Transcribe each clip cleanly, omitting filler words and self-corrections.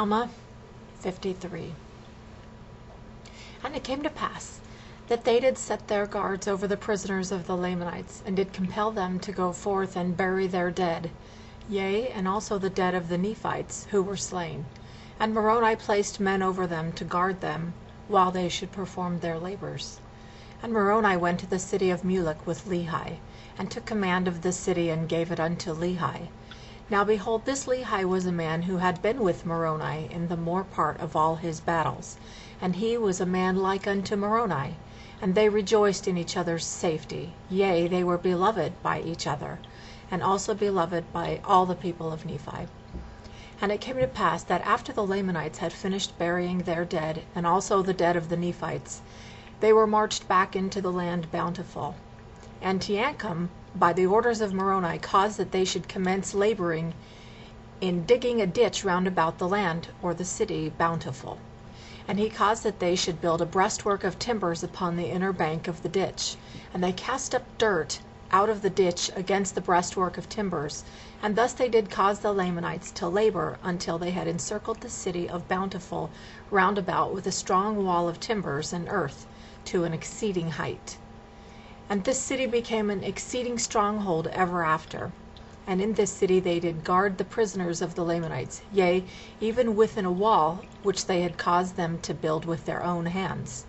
Alma 53. And it came to pass that they did set their guards over the prisoners of the Lamanites, and did compel them to go forth and bury their dead, yea, and also the dead of the Nephites who were slain. And Moroni placed men over them to guard them, while they should perform their labors. And Moroni went to the city of Mulek with Lehi, and took command of the city, and gave it unto Lehi. Now behold, this Lehi was a man who had been with Moroni in the more part of all his battles, and he was a man like unto Moroni. And they rejoiced in each other's safety, yea, they were beloved by each other, and also beloved by all the people of Nephi. And it came to pass that after the Lamanites had finished burying their dead, and also the dead of the Nephites, they were marched back into the land bountiful. And Teancum, by the orders of Moroni, caused that they should commence laboring in digging a ditch round about the land, or the city, bountiful. And he caused that they should build a breastwork of timbers upon the inner bank of the ditch. And they cast up dirt out of the ditch against the breastwork of timbers. And thus they did cause the Lamanites to labor until they had encircled the city of Bountiful round about with a strong wall of timbers and earth to an exceeding height. And this city became an exceeding stronghold ever after. And in this city they did guard the prisoners of the Lamanites, yea, even within a wall which they had caused them to build with their own hands.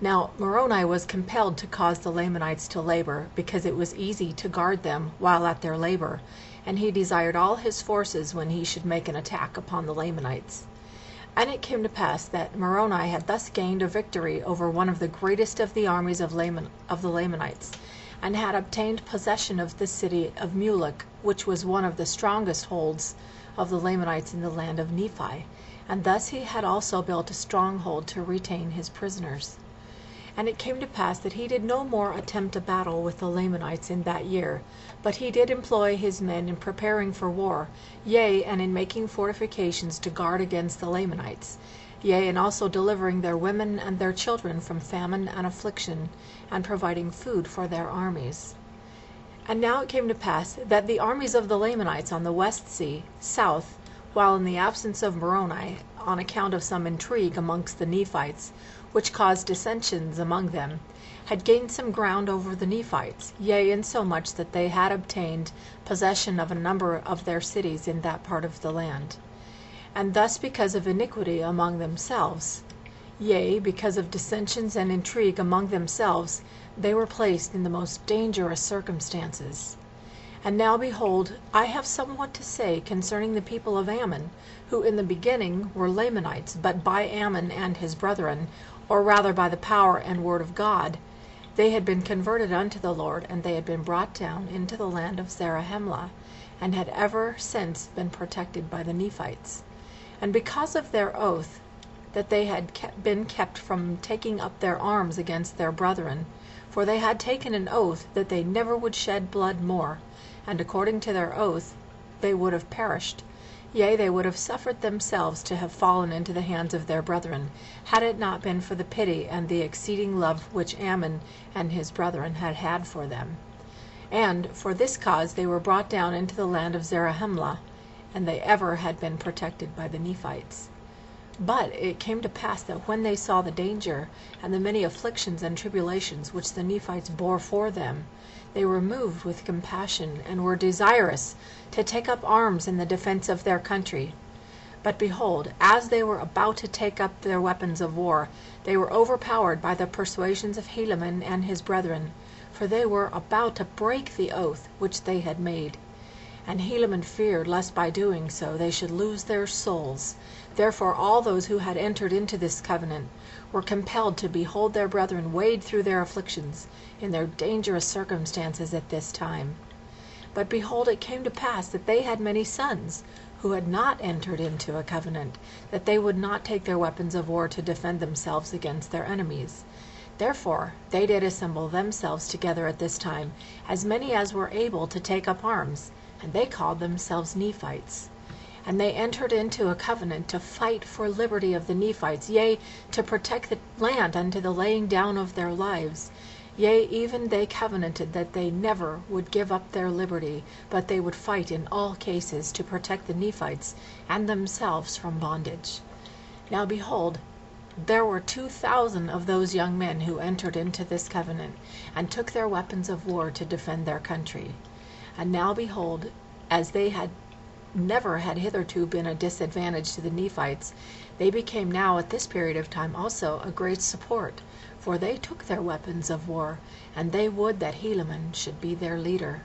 Now Moroni was compelled to cause the Lamanites to labor, because it was easy to guard them while at their labor, and he desired all his forces when he should make an attack upon the Lamanites. And it came to pass that Moroni had thus gained a victory over one of the greatest of the armies of the Lamanites, and had obtained possession of the city of Mulek, which was one of the strongest holds of the Lamanites in the land of Nephi. And thus he had also built a stronghold to retain his prisoners. And it came to pass that he did no more attempt a battle with the Lamanites in that year, but he did employ his men in preparing for war, yea, and in making fortifications to guard against the Lamanites, yea, and also delivering their women and their children from famine and affliction, and providing food for their armies. And now it came to pass that the armies of the Lamanites on the west sea, south, while in the absence of Moroni, on account of some intrigue amongst the Nephites, which caused dissensions among them, had gained some ground over the Nephites, yea, insomuch that they had obtained possession of a number of their cities in that part of the land. And thus because of iniquity among themselves, yea, because of dissensions and intrigue among themselves, they were placed in the most dangerous circumstances. And now behold, I have somewhat to say concerning the people of Ammon, who in the beginning were Lamanites, but by Ammon and his brethren, or rather by the power and word of God, they had been converted unto the Lord, and they had been brought down into the land of Zarahemla, and had ever since been protected by the Nephites. And because of their oath, that they had been kept from taking up their arms against their brethren, for they had taken an oath that they never would shed blood more, and according to their oath they would have perished, yea, they would have suffered themselves to have fallen into the hands of their brethren, had it not been for the pity and the exceeding love which Ammon and his brethren had had for them. And for this cause they were brought down into the land of Zarahemla, and they ever had been protected by the Nephites. But it came to pass that when they saw the danger and the many afflictions and tribulations which the Nephites bore for them, they were moved with compassion, and were desirous to take up arms in the defense of their country. But behold, as they were about to take up their weapons of war, they were overpowered by the persuasions of Helaman and his brethren, for they were about to break the oath which they had made. And Helaman feared lest by doing so they should lose their souls. Therefore all those who had entered into this covenant were compelled to behold their brethren wade through their afflictions in their dangerous circumstances at this time. But behold, it came to pass that they had many sons who had not entered into a covenant, that they would not take their weapons of war to defend themselves against their enemies. Therefore they did assemble themselves together at this time, as many as were able to take up arms, and they called themselves Nephites. And they entered into a covenant to fight for liberty of the Nephites, yea, to protect the land unto the laying down of their lives, Yea, even they covenanted that they never would give up their liberty, but they would fight in all cases to protect the Nephites and themselves from bondage. Now behold, there were 2,000 of those young men who entered into this covenant, and took their weapons of war to defend their country. And now behold, as they had never had hitherto been a disadvantage to the Nephites, they became now at this period of time also a great support, for they took their weapons of war, and they would that Helaman should be their leader.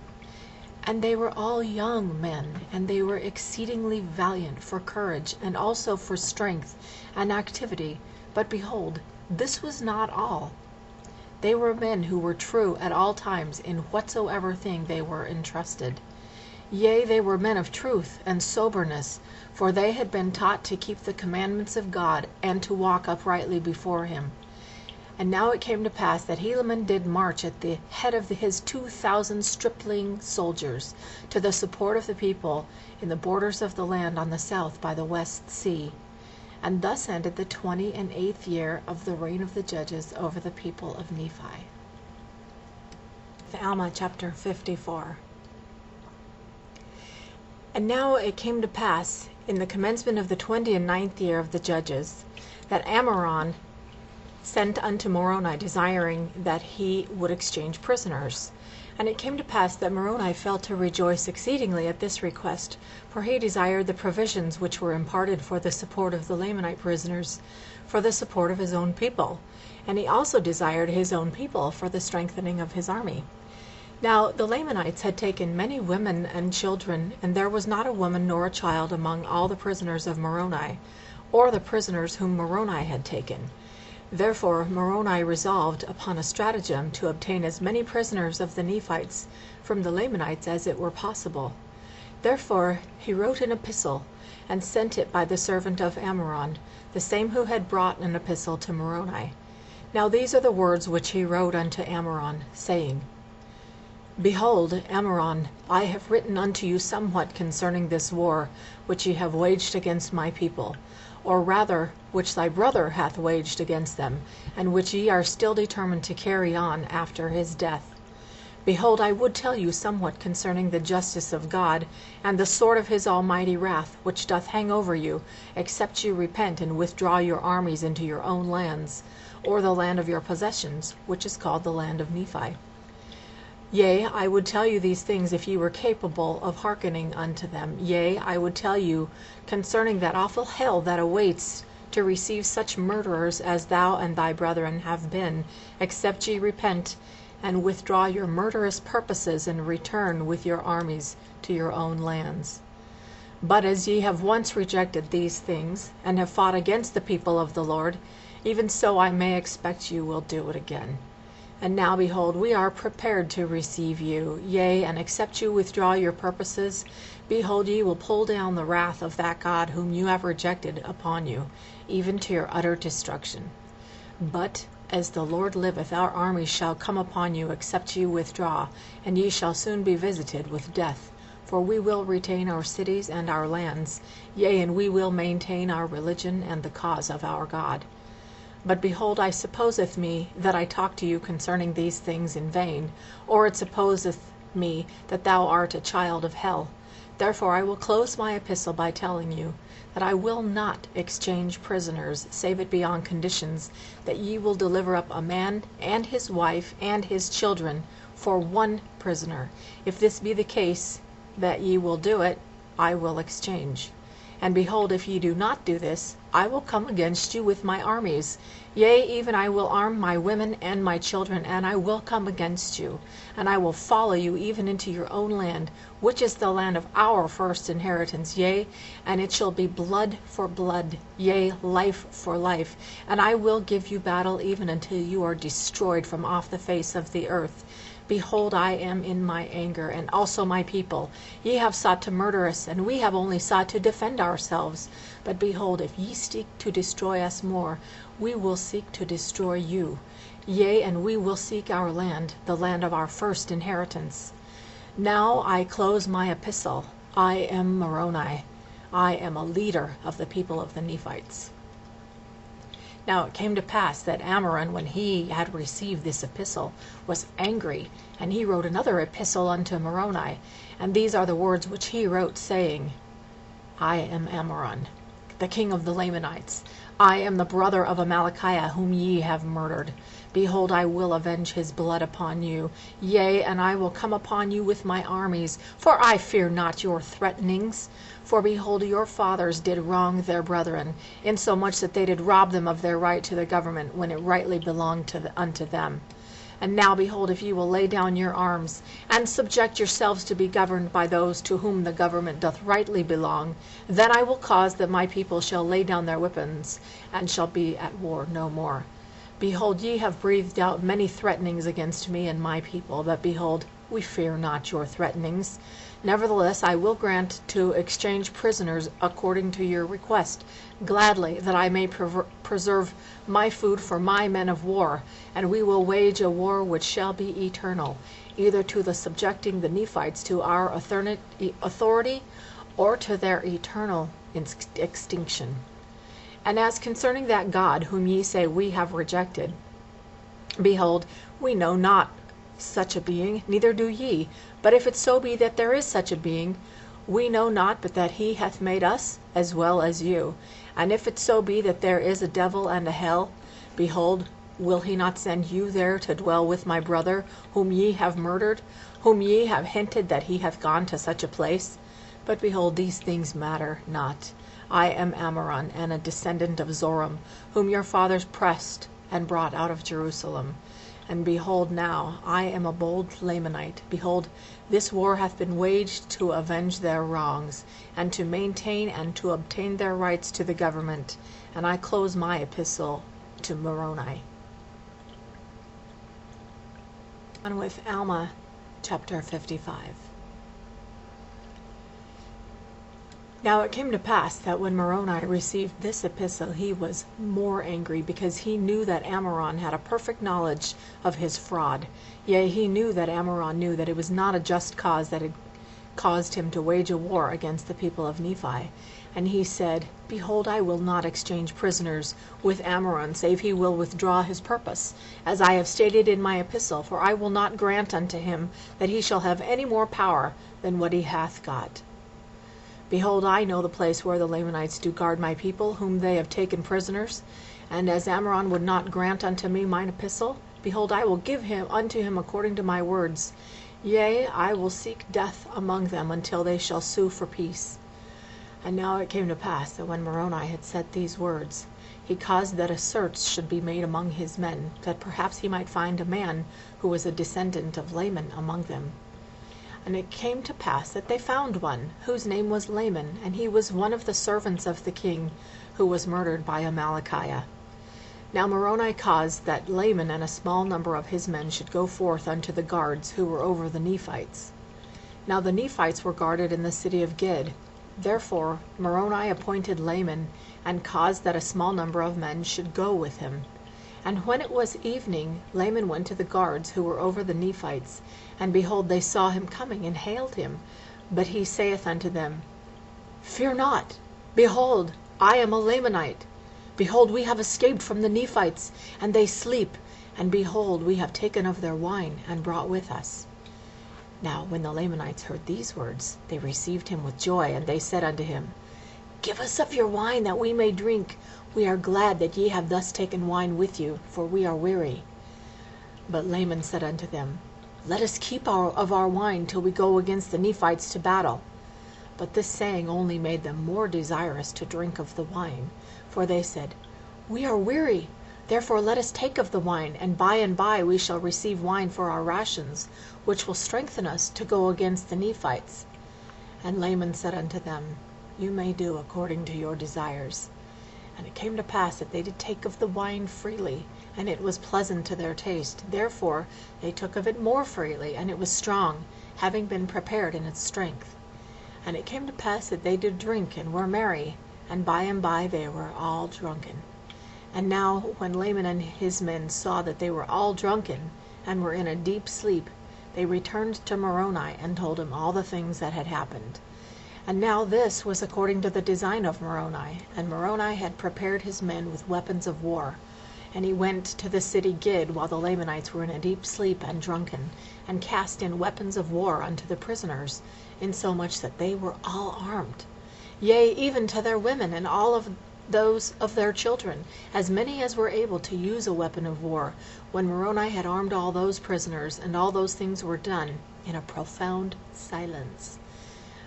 And they were all young men, and they were exceedingly valiant for courage, and also for strength and activity. But behold, this was not all. They were men who were true at all times in whatsoever thing they were entrusted. Yea, they were men of truth and soberness, for they had been taught to keep the commandments of God, and to walk uprightly before him. And now it came to pass that Helaman did march at the head of his 2,000 stripling soldiers, to the support of the people in the borders of the land on the south by the west sea. And thus ended the 28th year of the reign of the judges over the people of Nephi. Alma chapter 54. And now it came to pass, in the commencement of the 29th year of the judges, that Ammoron sent unto Moroni, desiring that he would exchange prisoners. And it came to pass that Moroni fell to rejoice exceedingly at this request, for he desired the provisions which were imparted for the support of the Lamanite prisoners, for the support of his own people. And he also desired his own people for the strengthening of his army. Now the Lamanites had taken many women and children, and there was not a woman nor a child among all the prisoners of Moroni, or the prisoners whom Moroni had taken. Therefore Moroni resolved upon a stratagem to obtain as many prisoners of the Nephites from the Lamanites as it were possible. Therefore he wrote an epistle, and sent it by the servant of Ammoron, the same who had brought an epistle to Moroni. Now these are the words which he wrote unto Ammoron, saying, Behold, Ammoron, I have written unto you somewhat concerning this war which ye have waged against my people, or rather which thy brother hath waged against them, and which ye are still determined to carry on after his death. Behold, I would tell you somewhat concerning the justice of God, and the sword of his almighty wrath, which doth hang over you, except you repent and withdraw your armies into your own lands, or the land of your possessions, which is called the land of Nephi. Yea, I would tell you these things if ye were capable of hearkening unto them. Yea, I would tell you concerning that awful hell that awaits to receive such murderers as thou and thy brethren have been, except ye repent, and withdraw your murderous purposes, and return with your armies to your own lands. But as ye have once rejected these things, and have fought against the people of the Lord, even so I may expect you will do it again. And now, behold, we are prepared to receive you. Yea, and except you withdraw your purposes, behold, ye will pull down the wrath of that God whom you have rejected upon you, even to your utter destruction. But as the Lord liveth, our armies shall come upon you, except you withdraw, and ye shall soon be visited with death. For we will retain our cities and our lands, yea, and we will maintain our religion and the cause of our God. But behold, I supposeth me that I talk to you concerning these things in vain, or it supposeth me that thou art a child of hell. Therefore I will close my epistle by telling you that I will not exchange prisoners, save it be on conditions that ye will deliver up a man and his wife and his children for one prisoner. If this be the case that ye will do it, I will exchange. And behold, if ye do not do this, I will come against you with my armies. Yea, even I will arm my women and my children, and I will come against you. And I will follow you even into your own land, which is the land of our first inheritance. Yea, and it shall be blood for blood, yea, life for life. And I will give you battle even until you are destroyed from off the face of the earth. Behold, I am in my anger, and also my people. Ye have sought to murder us, and we have only sought to defend ourselves. But behold, if ye seek to destroy us more, we will seek to destroy you. Yea, and we will seek our land, the land of our first inheritance. Now I close my epistle. I am Moroni. I am a leader of the people of the Nephites. Now it came to pass that Ammoron, when he had received this epistle, was angry, and he wrote another epistle unto Moroni. And these are the words which he wrote, saying, I am Ammoron, the king of the Lamanites. I am the brother of Amalickiah, whom ye have murdered. Behold, I will avenge his blood upon you. Yea, and I will come upon you with my armies, for I fear not your threatenings. For behold, your fathers did wrong their brethren, insomuch that they did rob them of their right to the government, when it rightly belonged unto them. And now, behold, if ye will lay down your arms, and subject yourselves to be governed by those to whom the government doth rightly belong, then I will cause that my people shall lay down their weapons, and shall be at war no more. Behold, ye have breathed out many threatenings against me and my people, but behold, we fear not your threatenings. Nevertheless, I will grant to exchange prisoners according to your request, gladly, that I may preserve my food for my men of war, and we will wage a war which shall be eternal, either to the subjecting the Nephites to our authority, or to their eternal extinction. And as concerning that God whom ye say we have rejected, behold, we know not such a being, neither do ye. But if it so be that there is such a being, we know not but that he hath made us as well as you. And if it so be that there is a devil and a hell, behold, will he not send you there to dwell with my brother, whom ye have murdered, whom ye have hinted that he hath gone to such a place? But behold, these things matter not. I am Ammoron, and a descendant of Zoram, whom your fathers pressed and brought out of Jerusalem. And behold now, I am a bold Lamanite. Behold, this war hath been waged to avenge their wrongs, and to maintain and to obtain their rights to the government. And I close my epistle to Moroni. On with Alma, chapter 55. Now it came to pass that when Moroni received this epistle, he was more angry, because he knew that Ammoron had a perfect knowledge of his fraud. Yea, he knew that Ammoron knew that it was not a just cause that had caused him to wage a war against the people of Nephi. And he said, Behold, I will not exchange prisoners with Ammoron, save he will withdraw his purpose, as I have stated in my epistle, for I will not grant unto him that he shall have any more power than what he hath got. Behold, I know the place where the Lamanites do guard my people, whom they have taken prisoners. And as Ammoron would not grant unto me mine epistle, behold, I will give him unto him according to my words. Yea, I will seek death among them until they shall sue for peace. And now it came to pass that when Moroni had said these words, he caused that a search should be made among his men, that perhaps he might find a man who was a descendant of Laman among them. And it came to pass that they found one, whose name was Laman, and he was one of the servants of the king, who was murdered by Amalickiah. Now Moroni caused that Laman and a small number of his men should go forth unto the guards who were over the Nephites. Now the Nephites were guarded in the city of Gid. Therefore Moroni appointed Laman, and caused that a small number of men should go with him. And when it was evening, Laman went to the guards who were over the Nephites, and behold, they saw him coming, and hailed him. But he saith unto them, Fear not. Behold, I am a Lamanite. Behold, we have escaped from the Nephites, and they sleep. And behold, we have taken of their wine, and brought with us. Now when the Lamanites heard these words, they received him with joy, and they said unto him, Give us of your wine, that we may drink. We are glad that ye have thus taken wine with you, for we are weary. But Laman said unto them, Let us keep of our wine till we go against the Nephites to battle. But this saying only made them more desirous to drink of the wine. For they said, We are weary, therefore let us take of the wine, and by we shall receive wine for our rations, which will strengthen us to go against the Nephites. And Laman said unto them, You may do according to your desires. And it came to pass that they did take of the wine freely, and it was pleasant to their taste. Therefore they took of it more freely, and it was strong, having been prepared in its strength. And it came to pass that they did drink, and were merry, and by they were all drunken. And now when Laman and his men saw that they were all drunken, and were in a deep sleep, they returned to Moroni, and told him all the things that had happened. And now this was according to the design of Moroni, and Moroni had prepared his men with weapons of war. And he went to the city Gid while the Lamanites were in a deep sleep and drunken, and cast in weapons of war unto the prisoners, insomuch that they were all armed, yea, even to their women, and all of those of their children, as many as were able to use a weapon of war, when Moroni had armed all those prisoners, and all those things were done in a profound silence.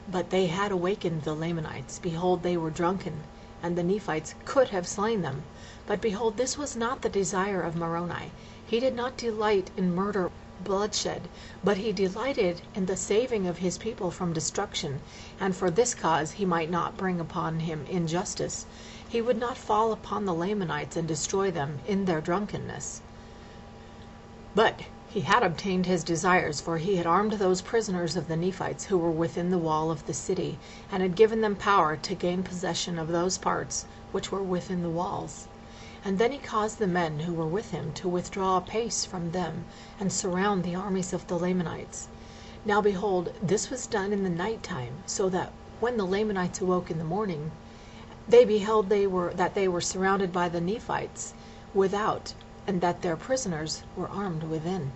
But they had awakened the Lamanites. Behold, they were drunken, and the Nephites could have slain them. But behold, this was not the desire of Moroni. He did not delight in murder, bloodshed, but he delighted in the saving of his people from destruction, and for this cause he might not bring upon him injustice. He would not fall upon the Lamanites and destroy them in their drunkenness. But he had obtained his desires, for he had armed those prisoners of the Nephites who were within the wall of the city, and had given them power to gain possession of those parts which were within the walls. And then he caused the men who were with him to withdraw a pace from them, and surround the armies of the Lamanites. Now behold, this was done in the night time, so that when the Lamanites awoke in the morning, they beheld that they were surrounded by the Nephites without, and that their prisoners were armed within.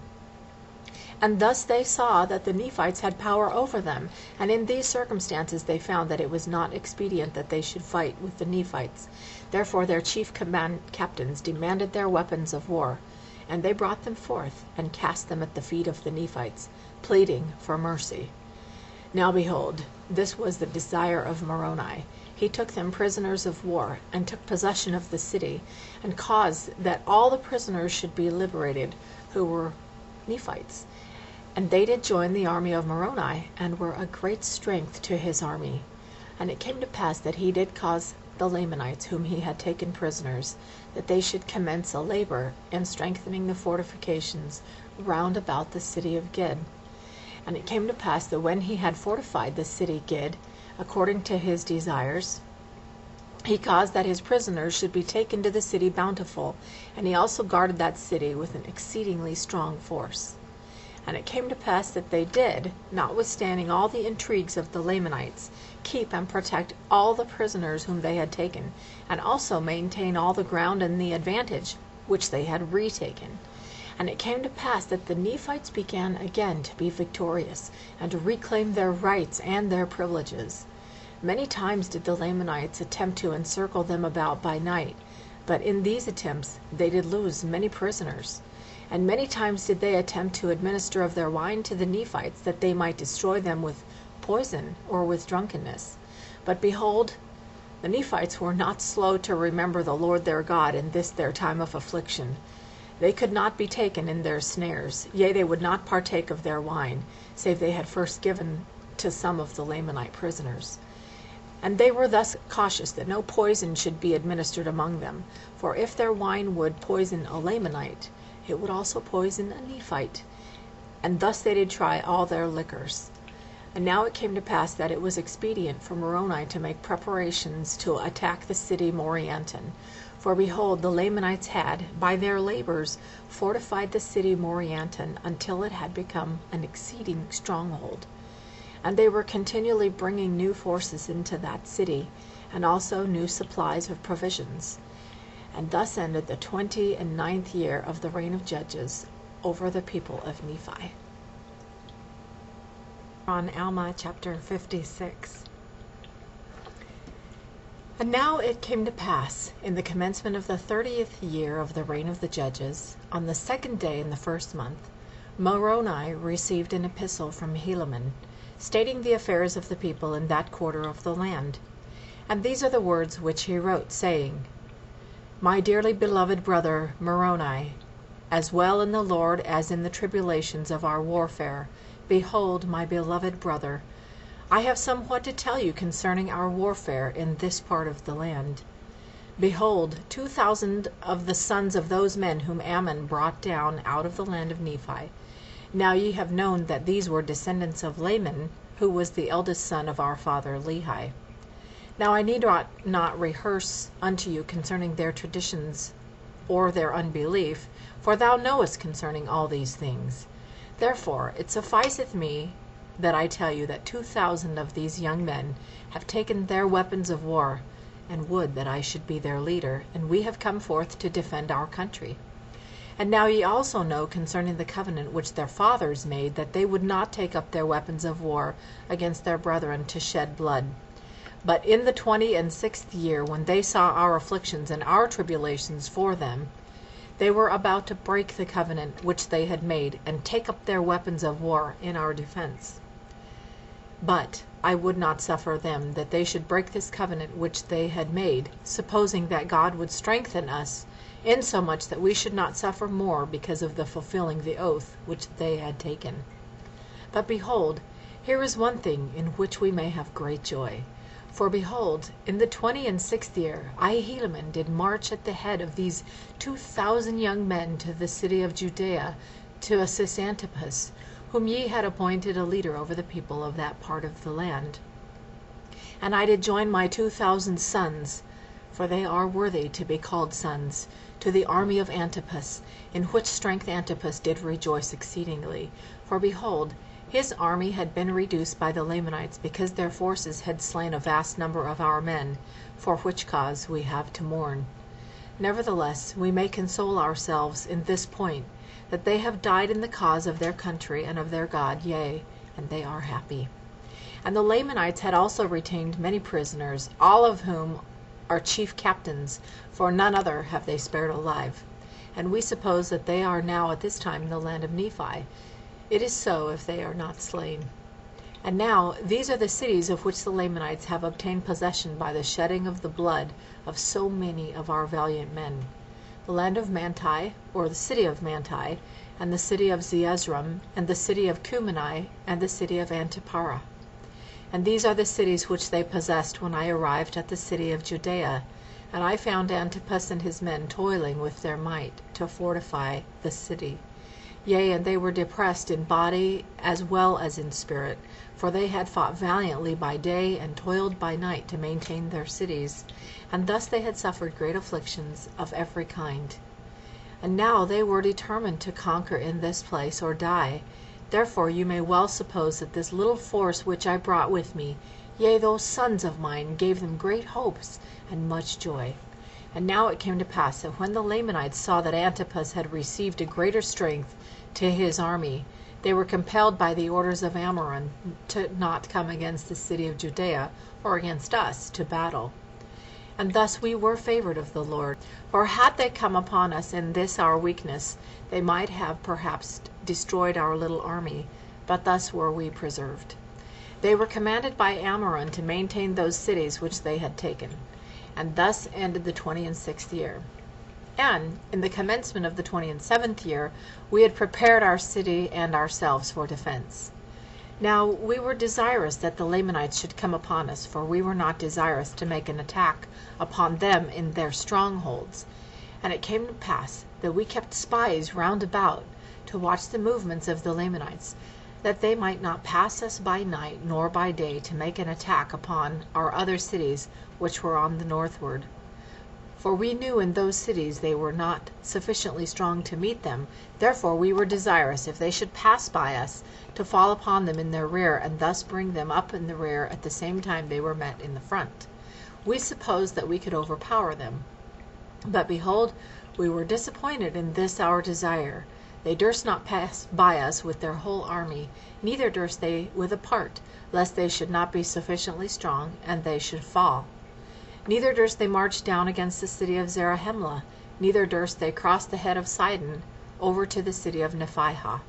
And thus they saw that the Nephites had power over them, and in these circumstances they found that it was not expedient that they should fight with the Nephites. Therefore their chief captains demanded their weapons of war, and they brought them forth, and cast them at the feet of the Nephites, pleading for mercy. Now behold, this was the desire of Moroni. He took them prisoners of war, and took possession of the city, and caused that all the prisoners should be liberated, who were Nephites. And they did join the army of Moroni, and were a great strength to his army. And it came to pass that he did cause the Lamanites, whom he had taken prisoners, that they should commence a labor in strengthening the fortifications round about the city of Gid. And it came to pass that when he had fortified the city Gid, according to his desires, he caused that his prisoners should be taken to the city Bountiful, and he also guarded that city with an exceedingly strong force. And it came to pass that they did, notwithstanding all the intrigues of the Lamanites, keep and protect all the prisoners whom they had taken, and also maintain all the ground and the advantage which they had retaken. And it came to pass that the Nephites began again to be victorious, and to reclaim their rights and their privileges. Many times did the Lamanites attempt to encircle them about by night, but in these attempts they did lose many prisoners. And many times did they attempt to administer of their wine to the Nephites, that they might destroy them with poison or with drunkenness. But behold, the Nephites were not slow to remember the Lord their God in this their time of affliction. They could not be taken in their snares, yea, they would not partake of their wine, save they had first given to some of the Lamanite prisoners. And they were thus cautious that no poison should be administered among them, for if their wine would poison a Lamanite, it would also poison a Nephite. And thus they did try all their liquors. And now it came to pass that it was expedient for Moroni to make preparations to attack the city Morianton. For behold, the Lamanites had, by their labors, fortified the city Morianton until it had become an exceeding stronghold. And they were continually bringing new forces into that city, and also new supplies of provisions. And thus ended the 29th year of the reign of Judges over the people of Nephi. On Alma chapter 56. And now it came to pass, in the commencement of the 30th year of the reign of the Judges, on the 2nd day in the 1st month, Moroni received an epistle from Helaman, stating the affairs of the people in that quarter of the land. And these are the words which he wrote, saying, My dearly beloved brother Moroni, as well in the Lord as in the tribulations of our warfare, behold, my beloved brother, I have somewhat to tell you concerning our warfare in this part of the land. Behold, 2,000 of the sons of those men whom Ammon brought down out of the land of Nephi. Now ye have known that these were descendants of Laman, who was the eldest son of our father Lehi. Now I need not rehearse unto you concerning their traditions or their unbelief, for thou knowest concerning all these things. Therefore it sufficeth me that I tell you that 2,000 of these young men have taken their weapons of war, and would that I should be their leader, and we have come forth to defend our country. And now ye also know concerning the covenant which their fathers made, that they would not take up their weapons of war against their brethren to shed blood. But in the 26th year, when they saw our afflictions and our tribulations for them, they were about to break the covenant which they had made, and take up their weapons of war in our defense. But I would not suffer them that they should break this covenant which they had made, supposing that God would strengthen us, insomuch that we should not suffer more because of the fulfilling the oath which they had taken. But behold, here is one thing in which we may have great joy. For behold, in the 26th year, Helaman did march at the head of these 2,000 young men to the city of Judea, to assist Antipas, whom ye had appointed a leader over the people of that part of the land. And I did join my 2,000 sons, for they are worthy to be called sons, to the army of Antipas, in which strength Antipas did rejoice exceedingly. For behold, his army had been reduced by the Lamanites, because their forces had slain a vast number of our men, for which cause we have to mourn. Nevertheless, we may console ourselves in this point, that they have died in the cause of their country and of their God, yea, and they are happy. And the Lamanites had also retained many prisoners, all of whom are chief captains, for none other have they spared alive. And we suppose that they are now at this time in the land of Nephi. It is so, if they are not slain. And now these are the cities of which the Lamanites have obtained possession by the shedding of the blood of so many of our valiant men: the land of Manti, or the city of Manti, and the city of Zeezrom, and the city of Cumeni, and the city of Antipara. And these are the cities which they possessed when I arrived at the city of Judea, and I found Antipas and his men toiling with their might to fortify the city. Yea, and they were depressed in body as well as in spirit, for they had fought valiantly by day and toiled by night to maintain their cities, and thus they had suffered great afflictions of every kind. And now they were determined to conquer in this place or die. Therefore you may well suppose that this little force which I brought with me, yea, those sons of mine, gave them great hopes and much joy. And now it came to pass that when the Lamanites saw that Antipas had received a greater strength to his army, they were compelled by the orders of Ammoron to not come against the city of Judea, or against us, to battle. And thus we were favored of the Lord. For had they come upon us in this our weakness, they might have perhaps destroyed our little army, but thus were we preserved. They were commanded by Ammoron to maintain those cities which they had taken. And thus ended the 26th year. And in the commencement of the 27th year, we had prepared our city and ourselves for defense. Now we were desirous that the Lamanites should come upon us, for we were not desirous to make an attack upon them in their strongholds. And it came to pass that we kept spies round about to watch the movements of the Lamanites, that they might not pass us by night nor by day to make an attack upon our other cities which were on the northward. For we knew in those cities they were not sufficiently strong to meet them. Therefore we were desirous, if they should pass by us, to fall upon them in their rear, and thus bring them up in the rear at the same time they were met in the front. We supposed that we could overpower them. But behold, we were disappointed in this our desire. They durst not pass by us with their whole army, neither durst they with a part, lest they should not be sufficiently strong, and they should fall. Neither durst they march down against the city of Zarahemla, neither durst they cross the head of Sidon over to the city of Nephihah.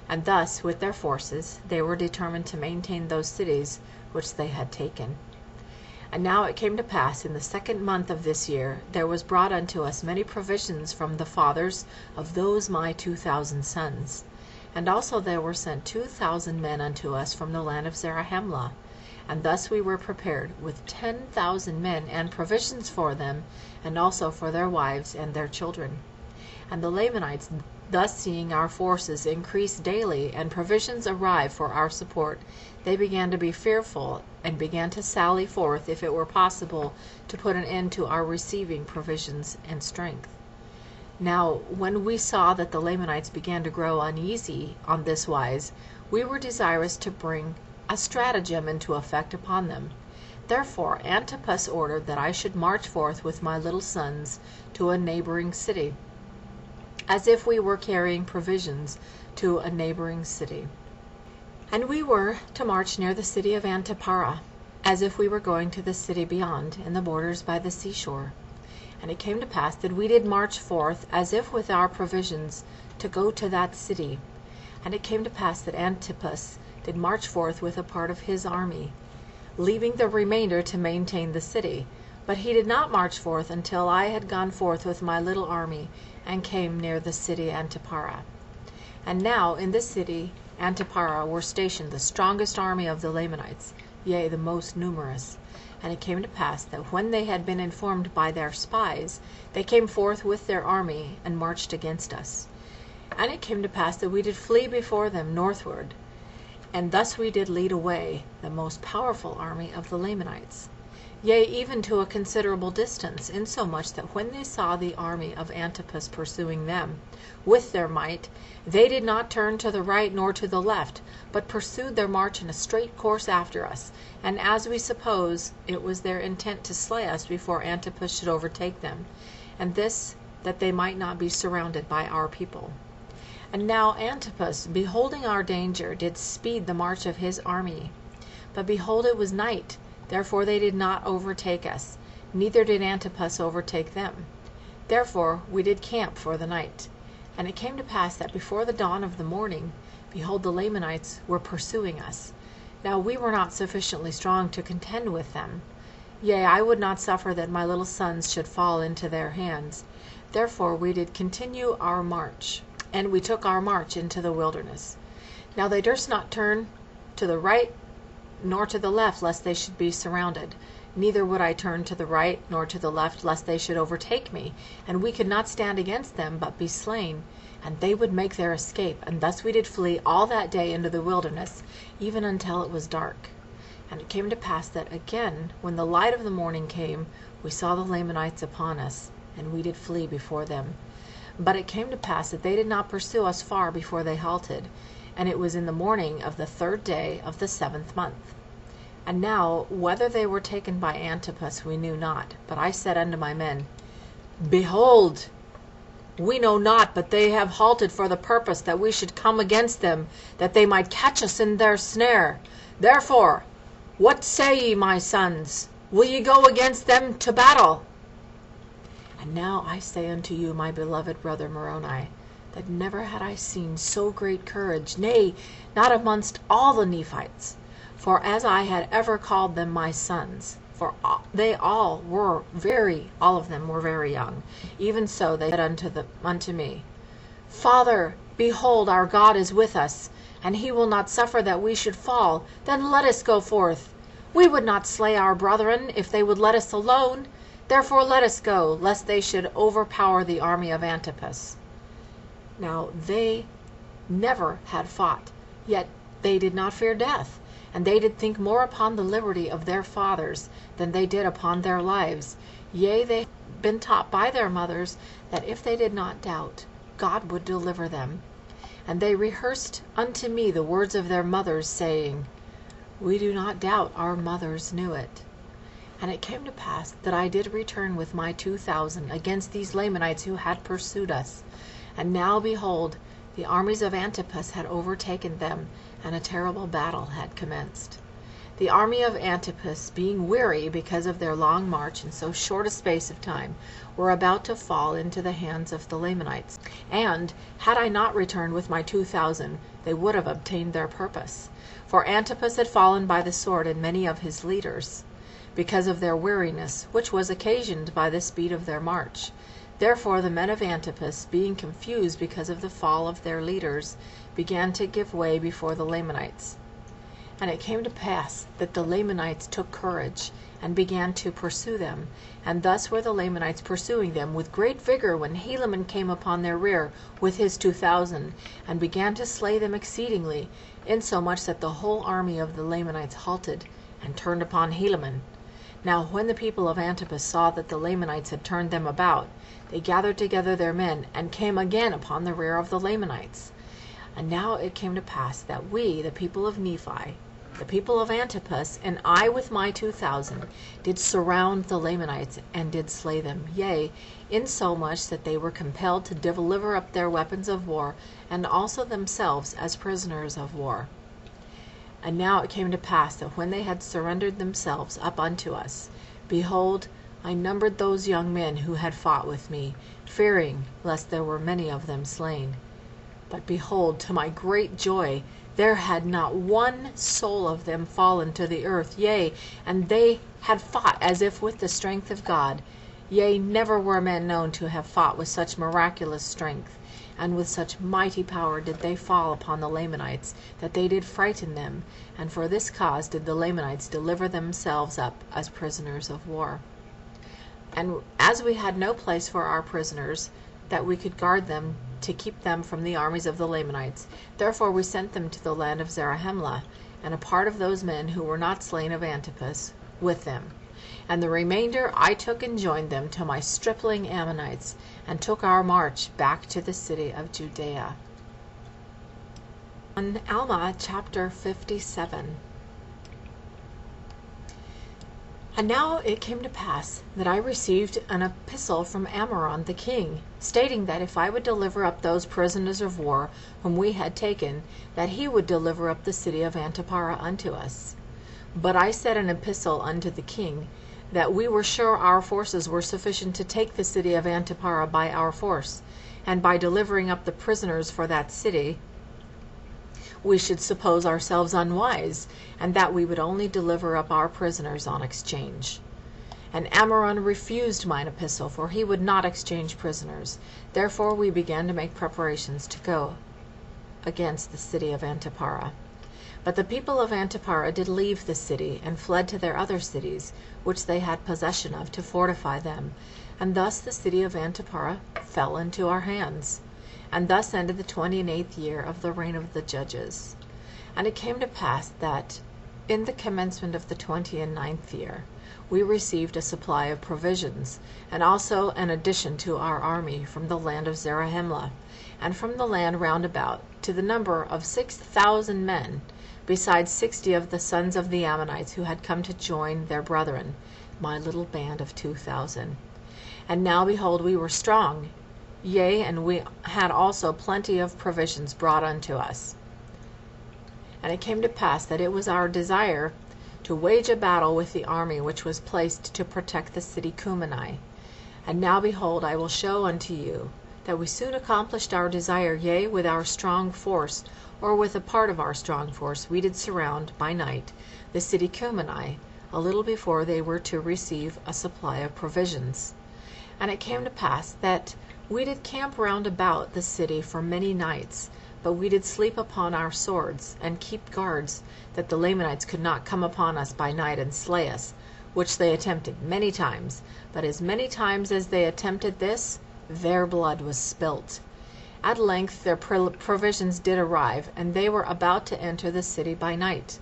And thus, with their forces, they were determined to maintain those cities which they had taken. And now it came to pass, in the 2nd month of this year, there was brought unto us many provisions from the fathers of those my 2,000 sons. And also there were sent 2,000 men unto us from the land of Zarahemla. And thus we were prepared with 10,000 men, and provisions for them, and also for their wives and their children. And the Lamanites, thus seeing our forces increase daily, and provisions arrive for our support, they began to be fearful, and began to sally forth, if it were possible, to put an end to our receiving provisions and strength. Now when we saw that the Lamanites began to grow uneasy on this wise, we were desirous to bring a stratagem into effect upon them. Therefore Antipas ordered that I should march forth with my little sons to a neighboring city, as if we were carrying provisions to a neighboring city. And we were to march near the city of Antipara, as if we were going to the city beyond, in the borders by the seashore. And it came to pass that we did march forth, as if with our provisions, to go to that city. And it came to pass that Antipas did march forth with a part of his army, leaving the remainder to maintain the city. But he did not march forth until I had gone forth with my little army, and came near the city Antipara. And now in this city Antipara were stationed the strongest army of the Lamanites, yea, the most numerous. And it came to pass that when they had been informed by their spies, they came forth with their army, and marched against us. And it came to pass that we did flee before them northward, and thus we did lead away the most powerful army of the Lamanites, yea, even to a considerable distance, insomuch that when they saw the army of Antipas pursuing them with their might, they did not turn to the right nor to the left, but pursued their march in a straight course after us. And as we suppose, it was their intent to slay us before Antipas should overtake them, and this that they might not be surrounded by our people. And now Antipas, beholding our danger, did speed the march of his army. But behold, it was night, therefore they did not overtake us, neither did Antipas overtake them. Therefore we did camp for the night. And it came to pass that before the dawn of the morning, behold, the Lamanites were pursuing us. Now we were not sufficiently strong to contend with them. Yea, I would not suffer that my little sons should fall into their hands. Therefore we did continue our march, and we took our march into the wilderness. Now they durst not turn to the right nor to the left, lest they should be surrounded. Neither would I turn to the right nor to the left, lest they should overtake me, and we could not stand against them, but be slain, and they would make their escape. And thus we did flee all that day into the wilderness, even until it was dark. And it came to pass that again, when the light of the morning came, we saw the Lamanites upon us, and we did flee before them. But it came to pass that they did not pursue us far before they halted, and it was in the morning of the 3rd day of the 7th month. And now, whether they were taken by Antipas we knew not. But I said unto my men, Behold, we know not, but they have halted for the purpose that we should come against them, that they might catch us in their snare. Therefore, what say ye, my sons? Will ye go against them to battle? And now I say unto you, my beloved brother Moroni, that never had I seen so great courage, nay, not amongst all the Nephites. For as I had ever called them my sons, for they all of them were very young, even so they said unto me, Father, behold, our God is with us, and he will not suffer that we should fall. Then let us go forth. We would not slay our brethren if they would let us alone. Therefore let us go, lest they should overpower the army of Antipas. Now they never had fought, yet they did not fear death. And they did think more upon the liberty of their fathers than they did upon their lives. Yea, they had been taught by their mothers that if they did not doubt, God would deliver them. And they rehearsed unto me the words of their mothers, saying, We do not doubt, our mothers knew it. And it came to pass that I did return with my 2,000 against these Lamanites who had pursued us. And now, behold, the armies of Antipas had overtaken them, and a terrible battle had commenced. The army of Antipas, being weary because of their long march in so short a space of time, were about to fall into the hands of the Lamanites. And, had I not returned with my 2,000, they would have obtained their purpose. For Antipas had fallen by the sword, and many of his leaders, because of their weariness, which was occasioned by the speed of their march. Therefore the men of Antipas, being confused because of the fall of their leaders, began to give way before the Lamanites. And it came to pass that the Lamanites took courage, and began to pursue them. And thus were the Lamanites pursuing them with great vigor, when Helaman came upon their rear with his 2,000, and began to slay them exceedingly, insomuch that the whole army of the Lamanites halted, and turned upon Helaman. Now when the people of Antipas saw that the Lamanites had turned them about, they gathered together their men, and came again upon the rear of the Lamanites. And now it came to pass that we, the people of Nephi, the people of Antipas, and I with my 2,000, did surround the Lamanites, and did slay them, yea, insomuch that they were compelled to deliver up their weapons of war, and also themselves as prisoners of war. And now it came to pass that when they had surrendered themselves up unto us, behold, I numbered those young men who had fought with me, fearing lest there were many of them slain. But behold, to my great joy, there had not one soul of them fallen to the earth, yea, and they had fought as if with the strength of God. Yea, never were men known to have fought with such miraculous strength, and with such mighty power did they fall upon the Lamanites, that they did frighten them, and for this cause did the Lamanites deliver themselves up as prisoners of war. And as we had no place for our prisoners, that we could guard them to keep them from the armies of the Lamanites, therefore we sent them to the land of Zarahemla, and a part of those men who were not slain of Antipas with them. And the remainder I took and joined them to my stripling Ammonites, and took our march back to the city of Judea. On Alma chapter 57. And now it came to pass that I received an epistle from Ammoron the king, stating that if I would deliver up those prisoners of war whom we had taken, that he would deliver up the city of Antipara unto us. But I said an epistle unto the king, that we were sure our forces were sufficient to take the city of Antipara by our force, and by delivering up the prisoners for that city, we should suppose ourselves unwise, and that we would only deliver up our prisoners on exchange. And Ammoron refused mine epistle, for he would not exchange prisoners. Therefore we began to make preparations to go against the city of Antipara. But the people of Antipara did leave the city, and fled to their other cities, which they had possession of, to fortify them. And thus the city of Antipara fell into our hands. And thus ended the 28th year of the reign of the judges. And it came to pass that, in the commencement of the 29th year, we received a supply of provisions, and also an addition to our army from the land of Zarahemla, and from the land round about, to the number of 6,000 men, besides 60 of the sons of the Ammonites who had come to join their brethren, my little band of 2,000. And now behold, we were strong, yea, and we had also plenty of provisions brought unto us. And it came to pass that it was our desire to wage a battle with the army which was placed to protect the city Cumeni. And now behold, I will show unto you that we soon accomplished our desire, yea, with our strong force, or with a part of our strong force, we did surround by night the city Cumeni, a little before they were to receive a supply of provisions. And it came to pass that we did camp round about the city for many nights, but we did sleep upon our swords, and keep guards, that the Lamanites could not come upon us by night and slay us, which they attempted many times. But as many times as they attempted this, their blood was spilt. At length their provisions did arrive, and they were about to enter the city by night.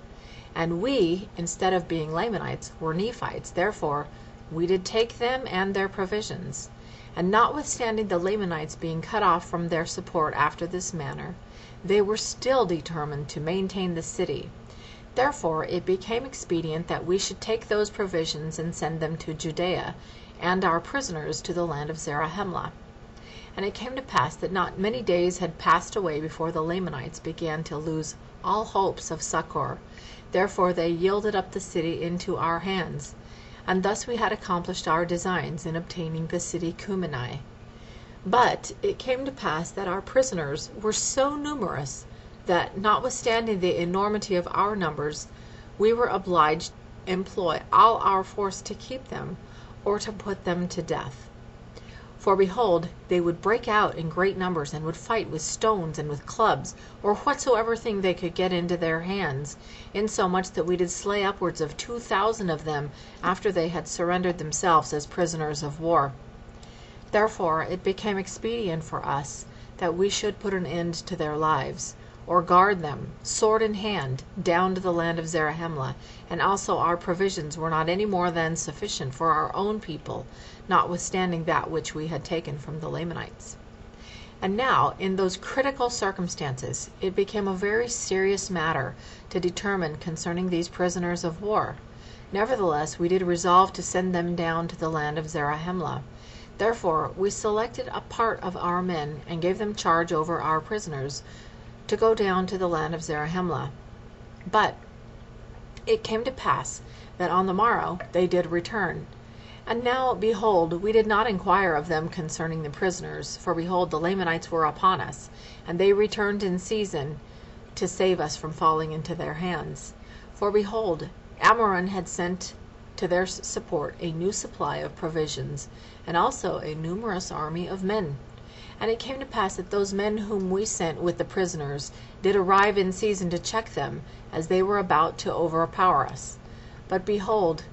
And we, instead of being Lamanites, were Nephites. Therefore we did take them and their provisions. And notwithstanding the Lamanites being cut off from their support after this manner, they were still determined to maintain the city. Therefore it became expedient that we should take those provisions and send them to Judea, and our prisoners to the land of Zarahemla. And it came to pass that not many days had passed away before the Lamanites began to lose all hopes of succor. Therefore they yielded up the city into our hands. And thus we had accomplished our designs in obtaining the city Cumeni. But it came to pass that our prisoners were so numerous that, notwithstanding the enormity of our numbers, we were obliged to employ all our force to keep them, or to put them to death. For behold, they would break out in great numbers, and would fight with stones and with clubs, or whatsoever thing they could get into their hands, insomuch that we did slay upwards of 2,000 of them, after they had surrendered themselves as prisoners of war. Therefore it became expedient for us that we should put an end to their lives, or guard them, sword in hand, down to the land of Zarahemla, and also our provisions were not any more than sufficient for our own people, notwithstanding that which we had taken from the Lamanites. And now, in those critical circumstances, it became a very serious matter to determine concerning these prisoners of war. Nevertheless, we did resolve to send them down to the land of Zarahemla. Therefore, we selected a part of our men and gave them charge over our prisoners to go down to the land of Zarahemla. But it came to pass that on the morrow they did return. And now, behold, we did not inquire of them concerning the prisoners, for behold, the Lamanites were upon us, and they returned in season to save us from falling into their hands. For behold, Amoron had sent to their support a new supply of provisions, and also a numerous army of men. And it came to pass that those men whom we sent with the prisoners did arrive in season to check them, as they were about to overpower us. But behold,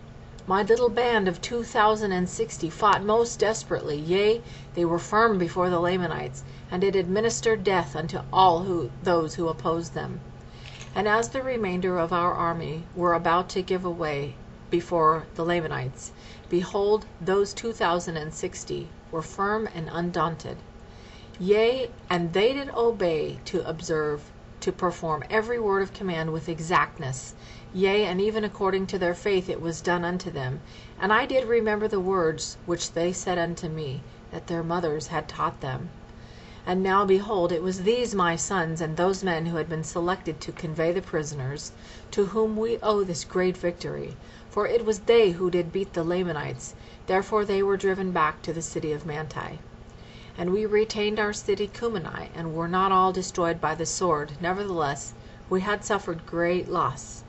my little band of 2,060 fought most desperately, yea, they were firm before the Lamanites, and did administer death unto all those who opposed them. And as the remainder of our army were about to give way before the Lamanites, behold, those 2,060 were firm and undaunted. Yea, and they did obey to perform every word of command with exactness. Yea, and even according to their faith it was done unto them. And I did remember the words which they said unto me, that their mothers had taught them. And now, behold, it was these my sons, and those men who had been selected to convey the prisoners, to whom we owe this great victory. For it was they who did beat the Lamanites, therefore they were driven back to the city of Manti. And we retained our city Cumeni, and were not all destroyed by the sword. Nevertheless, we had suffered great loss.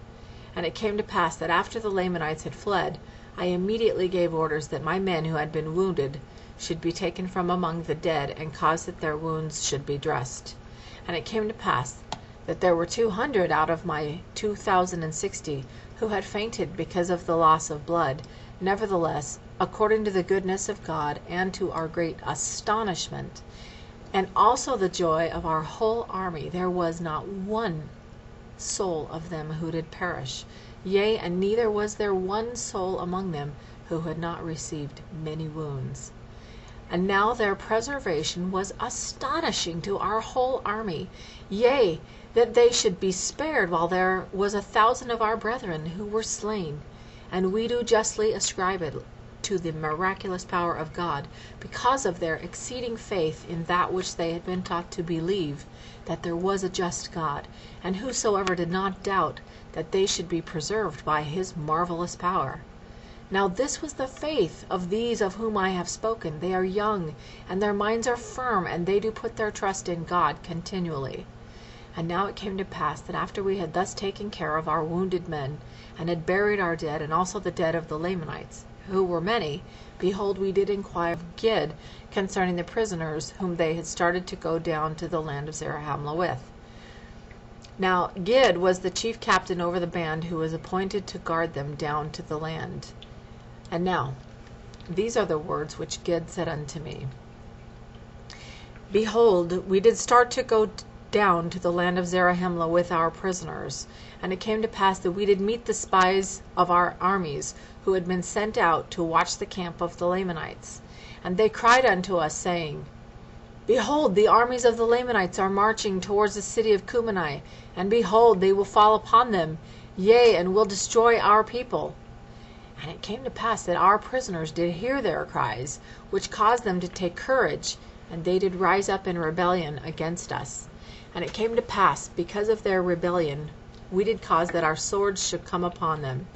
And it came to pass that after the Lamanites had fled, I immediately gave orders that my men who had been wounded should be taken from among the dead, and caused that their wounds should be dressed. And it came to pass that there were 200 out of my 2,060 who had fainted because of the loss of blood. Nevertheless, according to the goodness of God, and to our great astonishment, and also the joy of our whole army, there was not one soul of them who did perish, yea, and neither was there one soul among them who had not received many wounds. And now their preservation was astonishing to our whole army, yea, that they should be spared, while there was 1,000 of our brethren who were slain. And we do justly ascribe it to the miraculous power of God, because of their exceeding faith in that which they had been taught to believe, that there was a just God, and whosoever did not doubt that they should be preserved by his marvelous power. Now this was the faith of these of whom I have spoken. They are young, and their minds are firm, and they do put their trust in God continually. And now it came to pass that after we had thus taken care of our wounded men, and had buried our dead, and also the dead of the Lamanites, who were many, behold, we did inquire of Gid concerning the prisoners whom they had started to go down to the land of Zarahemla with. Now Gid was the chief captain over the band, who was appointed to guard them down to the land. And now, these are the words which Gid said unto me. Behold, we did start to go down to the land of Zarahemla with our prisoners. And it came to pass that we did meet the spies of our armies, who had been sent out to watch the camp of the Lamanites. And they cried unto us, saying, Behold, the armies of the Lamanites are marching towards the city of Cumeni, and behold, they will fall upon them, yea, and will destroy our people. And it came to pass that our prisoners did hear their cries, which caused them to take courage, and they did rise up in rebellion against us. And it came to pass, because of their rebellion, we did cause that our swords should come upon them.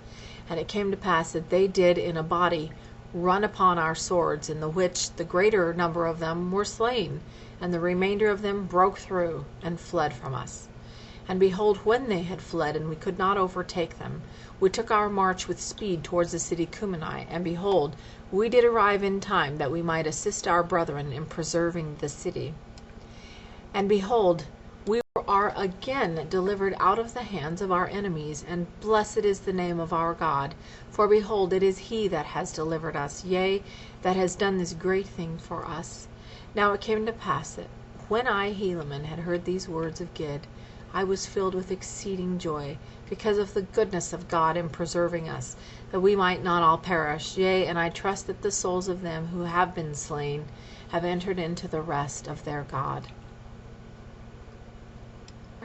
And it came to pass that they did in a body run upon our swords, in the which the greater number of them were slain, and the remainder of them broke through, and fled from us. And behold, when they had fled, and we could not overtake them, we took our march with speed towards the city Cumeni, and behold, we did arrive in time that we might assist our brethren in preserving the city. And behold, we are again delivered out of the hands of our enemies, and blessed is the name of our God. For behold, it is he that has delivered us, yea, that has done this great thing for us. Now it came to pass that when I, Helaman, had heard these words of Gid, I was filled with exceeding joy, because of the goodness of God in preserving us, that we might not all perish. Yea, and I trust that the souls of them who have been slain have entered into the rest of their God.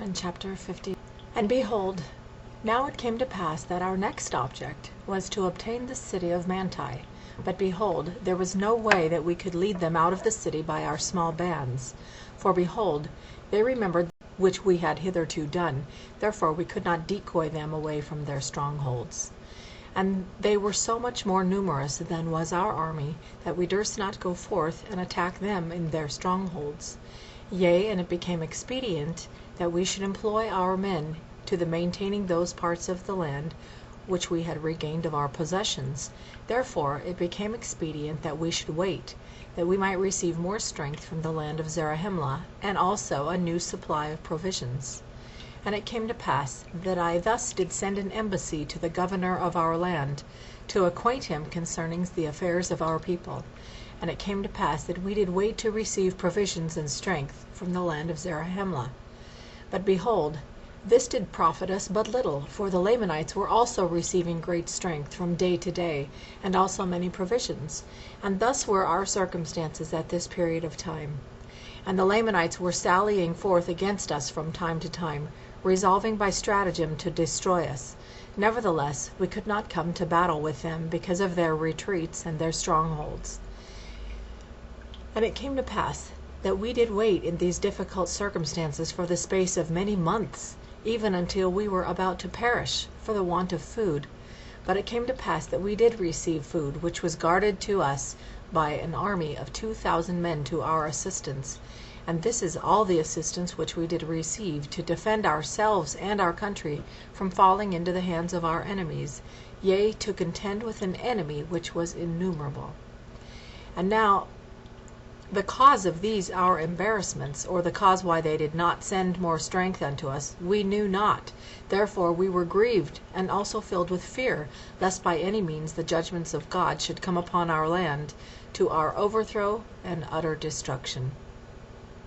In chapter 50. And behold, now it came to pass that our next object was to obtain the city of Manti. But behold, there was no way that we could lead them out of the city by our small bands. For behold, they remembered which we had hitherto done, therefore we could not decoy them away from their strongholds. And they were so much more numerous than was our army, that we durst not go forth and attack them in their strongholds. Yea, and it became expedient that we should employ our men to the maintaining those parts of the land which we had regained of our possessions. Therefore it became expedient that we should wait, that we might receive more strength from the land of Zarahemla, and also a new supply of provisions. And it came to pass that I thus did send an embassy to the governor of our land, to acquaint him concerning the affairs of our people. And it came to pass that we did wait to receive provisions and strength from the land of Zarahemla. But behold, this did profit us but little, for the Lamanites were also receiving great strength from day to day, and also many provisions. And thus were our circumstances at this period of time. And the Lamanites were sallying forth against us from time to time, resolving by stratagem to destroy us. Nevertheless, we could not come to battle with them because of their retreats and their strongholds. And it came to pass that we did wait in these difficult circumstances for the space of many months, even until we were about to perish for the want of food. But it came to pass that we did receive food, which was guarded to us by an army of 2,000 men to our assistance. And this is all the assistance which we did receive to defend ourselves and our country from falling into the hands of our enemies, yea, to contend with an enemy which was innumerable. And now the cause of these our embarrassments, or the cause why they did not send more strength unto us, we knew not. Therefore we were grieved, and also filled with fear, lest by any means the judgments of God should come upon our land, to our overthrow and utter destruction.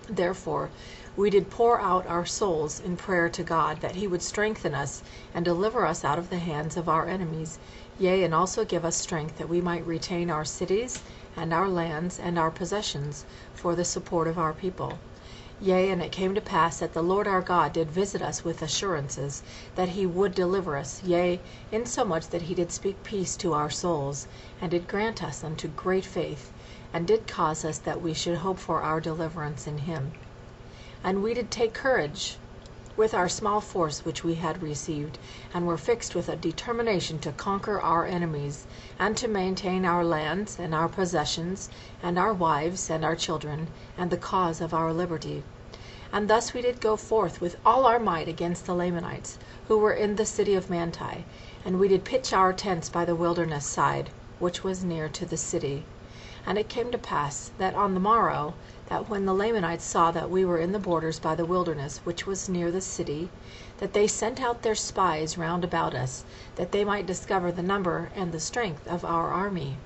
Therefore we did pour out our souls in prayer to God, that he would strengthen us, and deliver us out of the hands of our enemies, yea, and also give us strength that we might retain our cities, and our lands, and our possessions, for the support of our people. Yea, and it came to pass that the Lord our God did visit us with assurances, that he would deliver us, yea, insomuch that he did speak peace to our souls, and did grant us unto great faith, and did cause us that we should hope for our deliverance in him. And we did take courage with our small force which we had received, and were fixed with a determination to conquer our enemies, and to maintain our lands, and our possessions, and our wives, and our children, and the cause of our liberty. And thus we did go forth with all our might against the Lamanites, who were in the city of Manti, and we did pitch our tents by the wilderness side, which was near to the city. And it came to pass that on the morrow, that when the Lamanites saw that we were in the borders by the wilderness which was near the city, that they sent out their spies round about us, that they might discover the number and the strength of our army.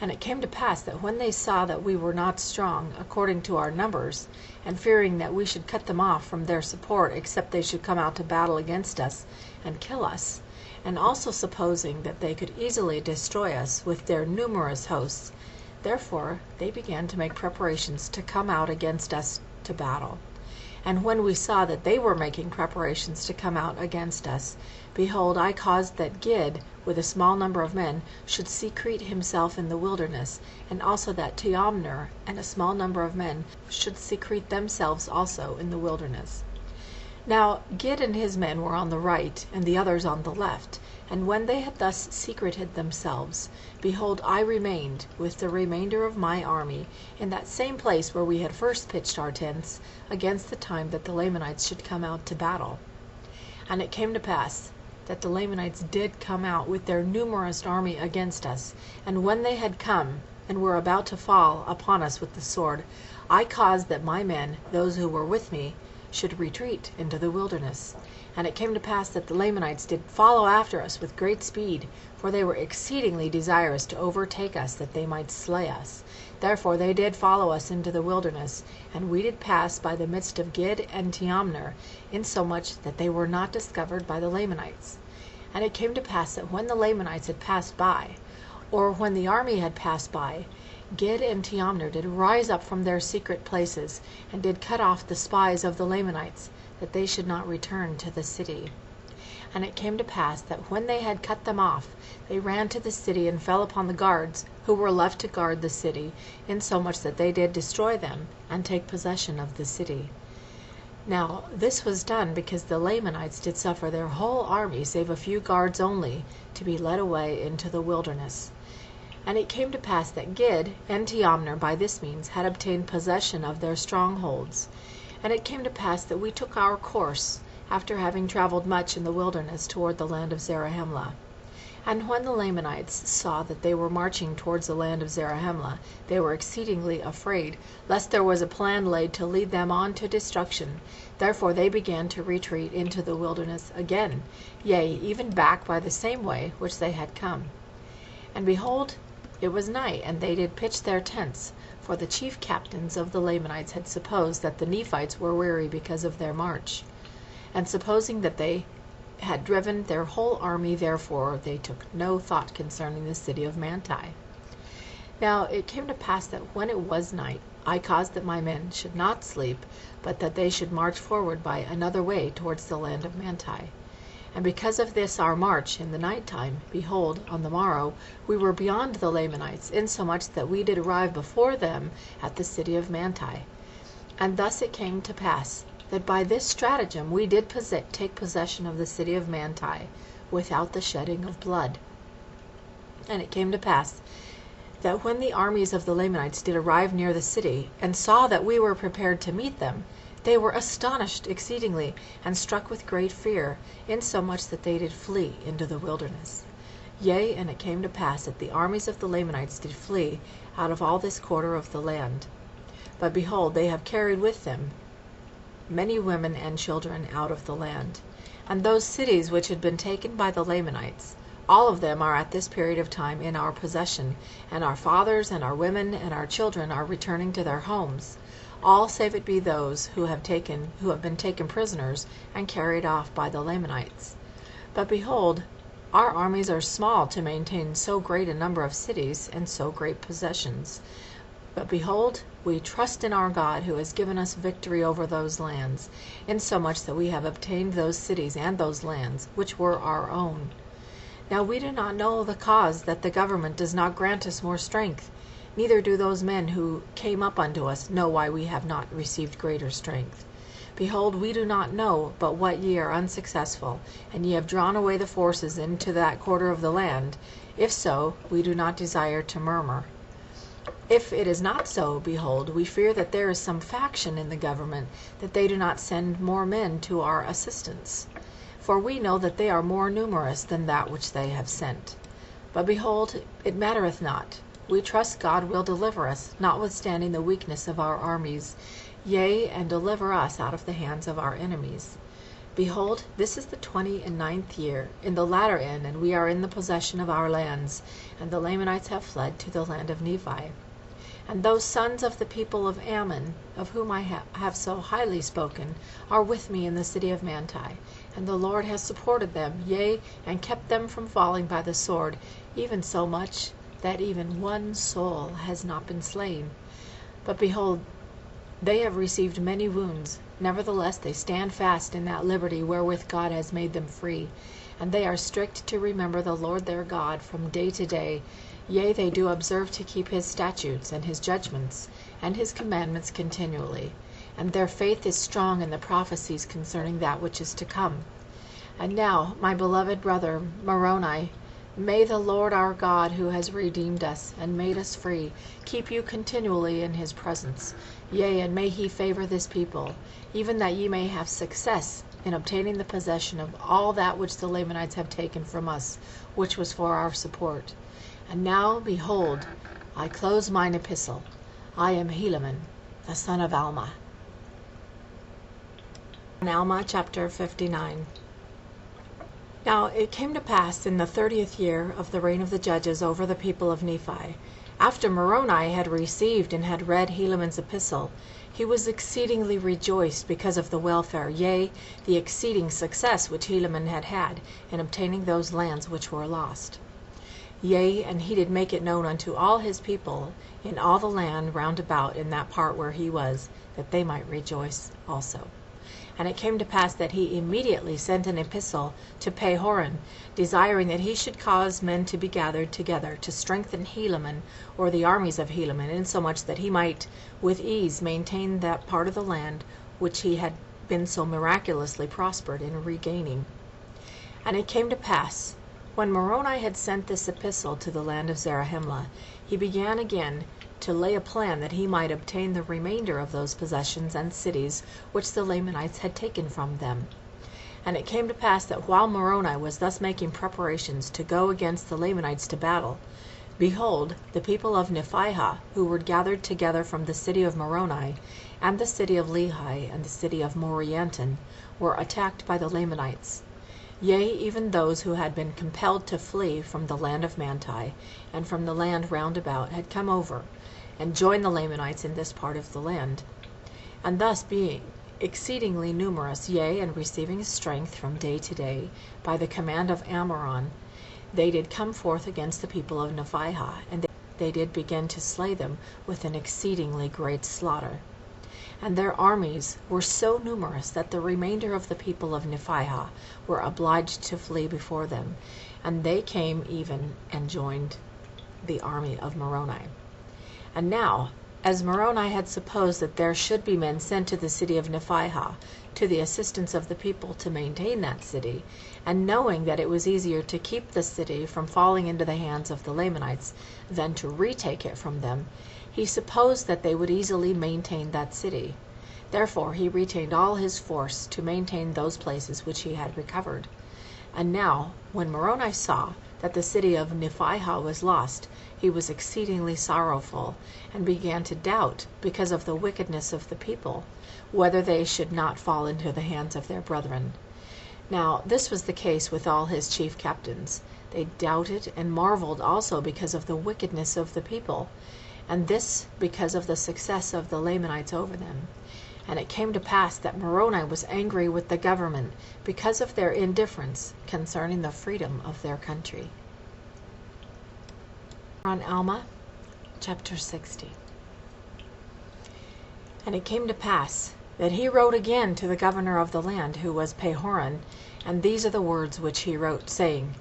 And it came to pass that when they saw that we were not strong according to our numbers, and fearing that we should cut them off from their support except they should come out to battle against us and kill us, and also supposing that they could easily destroy us with their numerous hosts, therefore they began to make preparations to come out against us to battle. And when we saw that they were making preparations to come out against us, behold, I caused that Gid, with a small number of men, should secrete himself in the wilderness, and also that Teomner and a small number of men should secrete themselves also in the wilderness. Now Gid and his men were on the right, and the others on the left. And when they had thus secreted themselves, behold, I remained with the remainder of my army in that same place where we had first pitched our tents, against the time that the Lamanites should come out to battle. And it came to pass that the Lamanites did come out with their numerous army against us, and when they had come, and were about to fall upon us with the sword, I caused that my men, those who were with me, should retreat into the wilderness. And it came to pass that the Lamanites did follow after us with great speed, for they were exceedingly desirous to overtake us, that they might slay us. Therefore they did follow us into the wilderness, and we did pass by the midst of Gid and Teomner, insomuch that they were not discovered by the Lamanites. And it came to pass that when the Lamanites had passed by, or when the army had passed by, Gid and Teomner did rise up from their secret places, and did cut off the spies of the Lamanites, that they should not return to the city. And it came to pass that when they had cut them off, they ran to the city and fell upon the guards, who were left to guard the city, insomuch that they did destroy them, and take possession of the city. Now this was done because the Lamanites did suffer their whole army, save a few guards only, to be led away into the wilderness. And it came to pass that Gid and Teomner by this means had obtained possession of their strongholds. And it came to pass that we took our course, after having traveled much in the wilderness toward the land of Zarahemla. And when the Lamanites saw that they were marching towards the land of Zarahemla, they were exceedingly afraid, lest there was a plan laid to lead them on to destruction. Therefore they began to retreat into the wilderness again, yea, even back by the same way which they had come. And behold, it was night, and they did pitch their tents, for the chief captains of the Lamanites had supposed that the Nephites were weary because of their march. And supposing that they had driven their whole army, therefore they took no thought concerning the city of Manti. Now it came to pass that when it was night, I caused that my men should not sleep, but that they should march forward by another way towards the land of Manti. And because of this our march in the night time, behold, on the morrow we were beyond the Lamanites, insomuch that we did arrive before them at the city of Manti. And thus it came to pass that by this stratagem we did take possession of the city of Manti, without the shedding of blood. And it came to pass that when the armies of the Lamanites did arrive near the city, and saw that we were prepared to meet them, they were astonished exceedingly, and struck with great fear, insomuch that they did flee into the wilderness. Yea, and it came to pass that the armies of the Lamanites did flee out of all this quarter of the land. But behold, they have carried with them many women and children out of the land. And those cities which had been taken by the Lamanites, all of them are at this period of time in our possession, and our fathers and our women and our children are returning to their homes, all save it be those who have been taken prisoners and carried off by the Lamanites. But behold, our armies are small to maintain so great a number of cities and so great possessions. But behold, we trust in our God, who has given us victory over those lands, insomuch that we have obtained those cities and those lands, which were our own. Now we do not know the cause that the government does not grant us more strength, neither do those men who came up unto us know why we have not received greater strength. Behold, we do not know but what ye are unsuccessful, and ye have drawn away the forces into that quarter of the land. If so, we do not desire to murmur. If it is not so, behold, we fear that there is some faction in the government, that they do not send more men to our assistance. For we know that they are more numerous than that which they have sent. But behold, it mattereth not. We trust God will deliver us, notwithstanding the weakness of our armies, yea, and deliver us out of the hands of our enemies. Behold, this is the 29th year, in the latter end, and we are in the possession of our lands, and the Lamanites have fled to the land of Nephi. And those sons of the people of Ammon, of whom I have so highly spoken, are with me in the city of Manti, and the Lord has supported them, yea, and kept them from falling by the sword, even so much that even one soul has not been slain. But behold, they have received many wounds. Nevertheless they stand fast in that liberty wherewith God has made them free, and they are strict to remember the Lord their God from day to day. Yea, they do observe to keep his statutes and his judgments and his commandments continually, and their faith is strong in the prophecies concerning that which is to come. And now, my beloved brother Moroni, may the Lord our God, who has redeemed us and made us free, keep you continually in his presence. Yea, and may he favor this people, even that ye may have success in obtaining the possession of all that which the Lamanites have taken from us, which was for our support. And now, behold, I close mine epistle. I am Helaman, the son of Alma. Alma chapter 59. Now it came to pass in the 30th year of the reign of the judges over the people of Nephi, after Moroni had received and had read Helaman's epistle, he was exceedingly rejoiced because of the welfare, yea, the exceeding success which Helaman had had in obtaining those lands which were lost. Yea, and he did make it known unto all his people in all the land round about in that part where he was, that they might rejoice also. And it came to pass that he immediately sent an epistle to Pahoran, desiring that he should cause men to be gathered together, to strengthen Helaman, or the armies of Helaman, insomuch that he might with ease maintain that part of the land which he had been so miraculously prospered in regaining. And it came to pass, when Moroni had sent this epistle to the land of Zarahemla, he began again to lay a plan that he might obtain the remainder of those possessions and cities which the Lamanites had taken from them. And it came to pass that while Moroni was thus making preparations to go against the Lamanites to battle, behold, the people of Nephihah, who were gathered together from the city of Moroni, and the city of Lehi, and the city of Morianton, were attacked by the Lamanites. Yea, even those who had been compelled to flee from the land of Manti, and from the land round about, had come over, and joined the Lamanites in this part of the land. And thus being exceedingly numerous, yea, and receiving strength from day to day, by the command of Ammoron, they did come forth against the people of Nephihah, and they did begin to slay them with an exceedingly great slaughter. And their armies were so numerous that the remainder of the people of Nephihah were obliged to flee before them, and they came even and joined the army of Moroni. And now, as Moroni had supposed that there should be men sent to the city of Nephihah to the assistance of the people to maintain that city, and knowing that it was easier to keep the city from falling into the hands of the Lamanites than to retake it from them, he supposed that they would easily maintain that city. Therefore he retained all his force to maintain those places which he had recovered. And now, when Moroni saw that the city of Nephihah was lost, he was exceedingly sorrowful, and began to doubt, because of the wickedness of the people, whether they should not fall into the hands of their brethren. Now this was the case with all his chief captains. They doubted and marveled also because of the wickedness of the people, and this because of the success of the Lamanites over them. And it came to pass that Moroni was angry with the government because of their indifference concerning the freedom of their country. On Alma, chapter 60. And it came to pass that he wrote again to the governor of the land, who was Pahoran, and these are the words which he wrote, saying,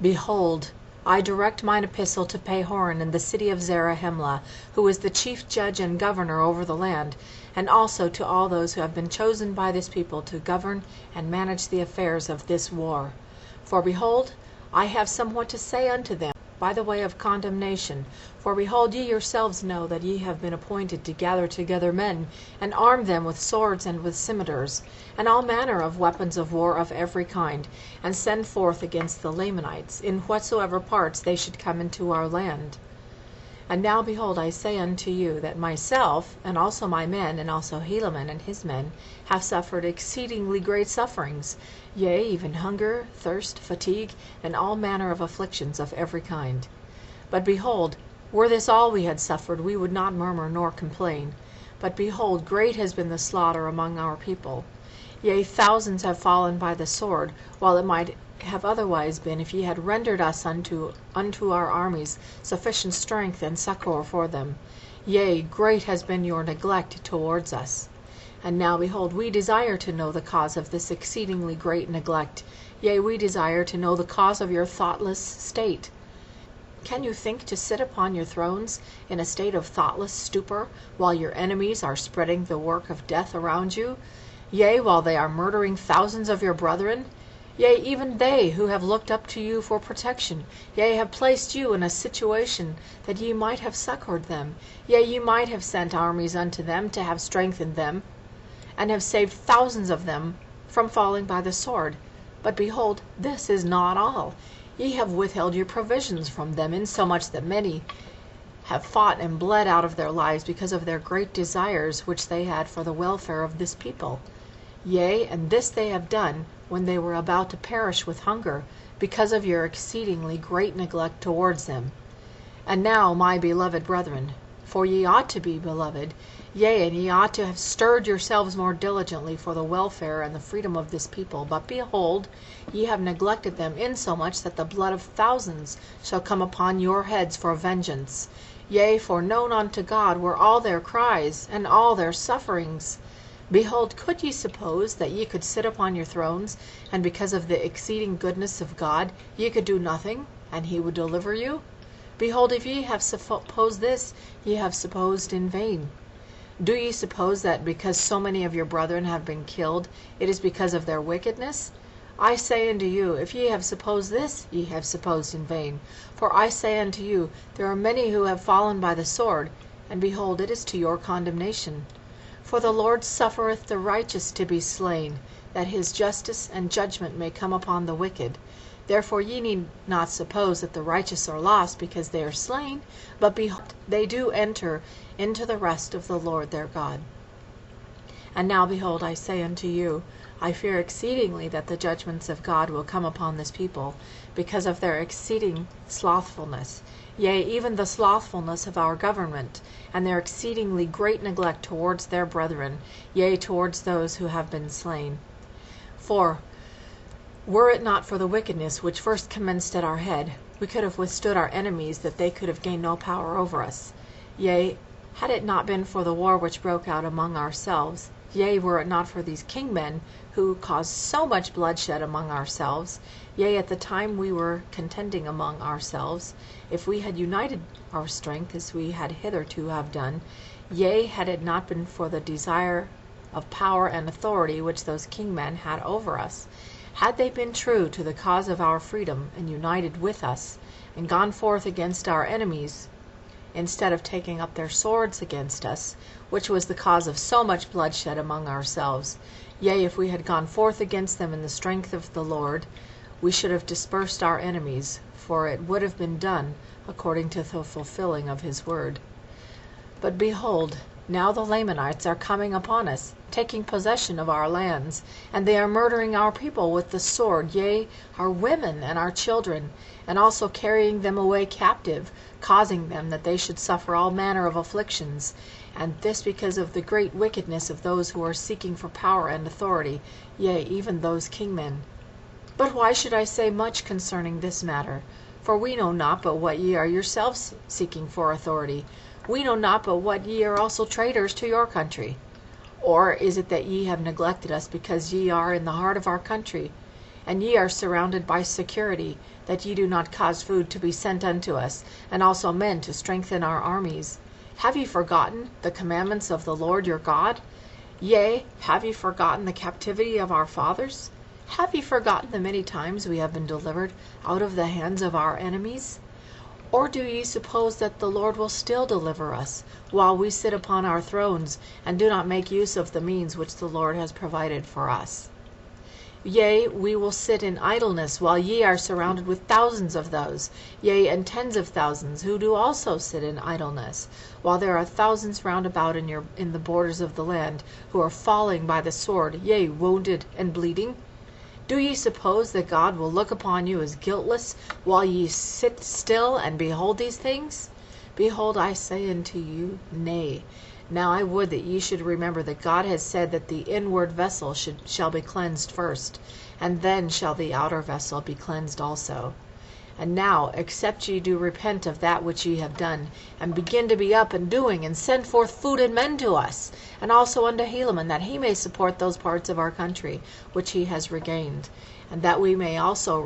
Behold, I direct mine epistle to Pahoran in the city of Zarahemla, who is the chief judge and governor over the land, and also to all those who have been chosen by this people to govern and manage the affairs of this war. For behold, I have somewhat to say unto them by the way of condemnation. For behold, ye yourselves know that ye have been appointed to gather together men, and arm them with swords and with scimitars, and all manner of weapons of war of every kind, and send forth against the Lamanites, in whatsoever parts they should come into our land. And now, behold, I say unto you that myself, and also my men, and also Helaman and his men, have suffered exceedingly great sufferings, yea, even hunger, thirst, fatigue, and all manner of afflictions of every kind. But behold, were this all we had suffered, we would not murmur nor complain. But behold, great has been the slaughter among our people. Yea, thousands have fallen by the sword, while it might have otherwise been if ye had rendered us unto our armies sufficient strength and succour for them. Yea, great has been your neglect towards us. And now, behold, we desire to know the cause of this exceedingly great neglect. Yea, we desire to know the cause of your thoughtless state. Can you think to sit upon your thrones in a state of thoughtless stupor, while your enemies are spreading the work of death around you? Yea, while they are murdering thousands of your brethren? Yea, even they who have looked up to you for protection, yea, have placed you in a situation that ye might have succored them. Yea, ye might have sent armies unto them to have strengthened them, and have saved thousands of them from falling by the sword. But behold, this is not all. Ye have withheld your provisions from them, insomuch that many have fought and bled out of their lives because of their great desires which they had for the welfare of this people. Yea, and this they have done when they were about to perish with hunger, because of your exceedingly great neglect towards them. And now, my beloved brethren, for ye ought to be beloved, Yea, and ye ought to have stirred yourselves more diligently for the welfare and the freedom of this people. But behold, ye have neglected them, insomuch that the blood of thousands shall come upon your heads for vengeance. Yea, for known unto God were all their cries, and all their sufferings. Behold, could ye suppose that ye could sit upon your thrones, and because of the exceeding goodness of God ye could do nothing, and he would deliver you? Behold, if ye have supposed this, ye have supposed in vain. Do ye suppose that because so many of your brethren have been killed, it is because of their wickedness? I say unto you, if ye have supposed this, ye have supposed in vain. For I say unto you, there are many who have fallen by the sword, and behold, it is to your condemnation. For the Lord suffereth the righteous to be slain, that his justice and judgment may come upon the wicked. Therefore ye need not suppose that the righteous are lost because they are slain, but behold, they do enter into the rest of the Lord their God. And now behold, I say unto you, I fear exceedingly that the judgments of God will come upon this people, because of their exceeding slothfulness, yea, even the slothfulness of our government, and their exceedingly great neglect towards their brethren, yea, towards those who have been slain. For were it not for the wickedness which first commenced at our head, we could have withstood our enemies, that they could have gained no power over us. Yea, had it not been for the war which broke out among ourselves, yea, were it not for these kingmen, who caused so much bloodshed among ourselves, yea, at the time we were contending among ourselves, if we had united our strength as we had hitherto have done, yea, had it not been for the desire of power and authority which those kingmen had over us, had they been true to the cause of our freedom, and united with us, and gone forth against our enemies, instead of taking up their swords against us, which was the cause of so much bloodshed among ourselves, yea, if we had gone forth against them in the strength of the Lord, we should have dispersed our enemies, for it would have been done according to the fulfilling of his word. But behold, now the Lamanites are coming upon us, taking possession of our lands, and they are murdering our people with the sword, yea, our women and our children, and also carrying them away captive, causing them that they should suffer all manner of afflictions, and this because of the great wickedness of those who are seeking for power and authority, yea, even those kingmen. But why should I say much concerning this matter? For we know not but what ye are yourselves seeking for authority. We know not but what ye are also traitors to your country. Or is it that ye have neglected us because ye are in the heart of our country, and ye are surrounded by security, that ye do not cause food to be sent unto us, and also men to strengthen our armies? Have ye forgotten the commandments of the Lord your God? Yea, have ye forgotten the captivity of our fathers? Have ye forgotten the many times we have been delivered out of the hands of our enemies? Or do ye suppose that the Lord will still deliver us, while we sit upon our thrones, and do not make use of the means which the Lord has provided for us? Yea, we will sit in idleness, while ye are surrounded with thousands of those, yea, and tens of thousands, who do also sit in idleness, while there are thousands round about in the borders of the land, who are falling by the sword, yea, wounded and bleeding? Do ye suppose that God will look upon you as guiltless, while ye sit still and behold these things? Behold, I say unto you, Nay. Now I would that ye should remember that God has said that the inward vessel shall be cleansed first, and then shall the outer vessel be cleansed also. And now, except ye do repent of that which ye have done, and begin to be up and doing, and send forth food and men to us, and also unto Helaman, that he may support those parts of our country which he has regained, and that we may also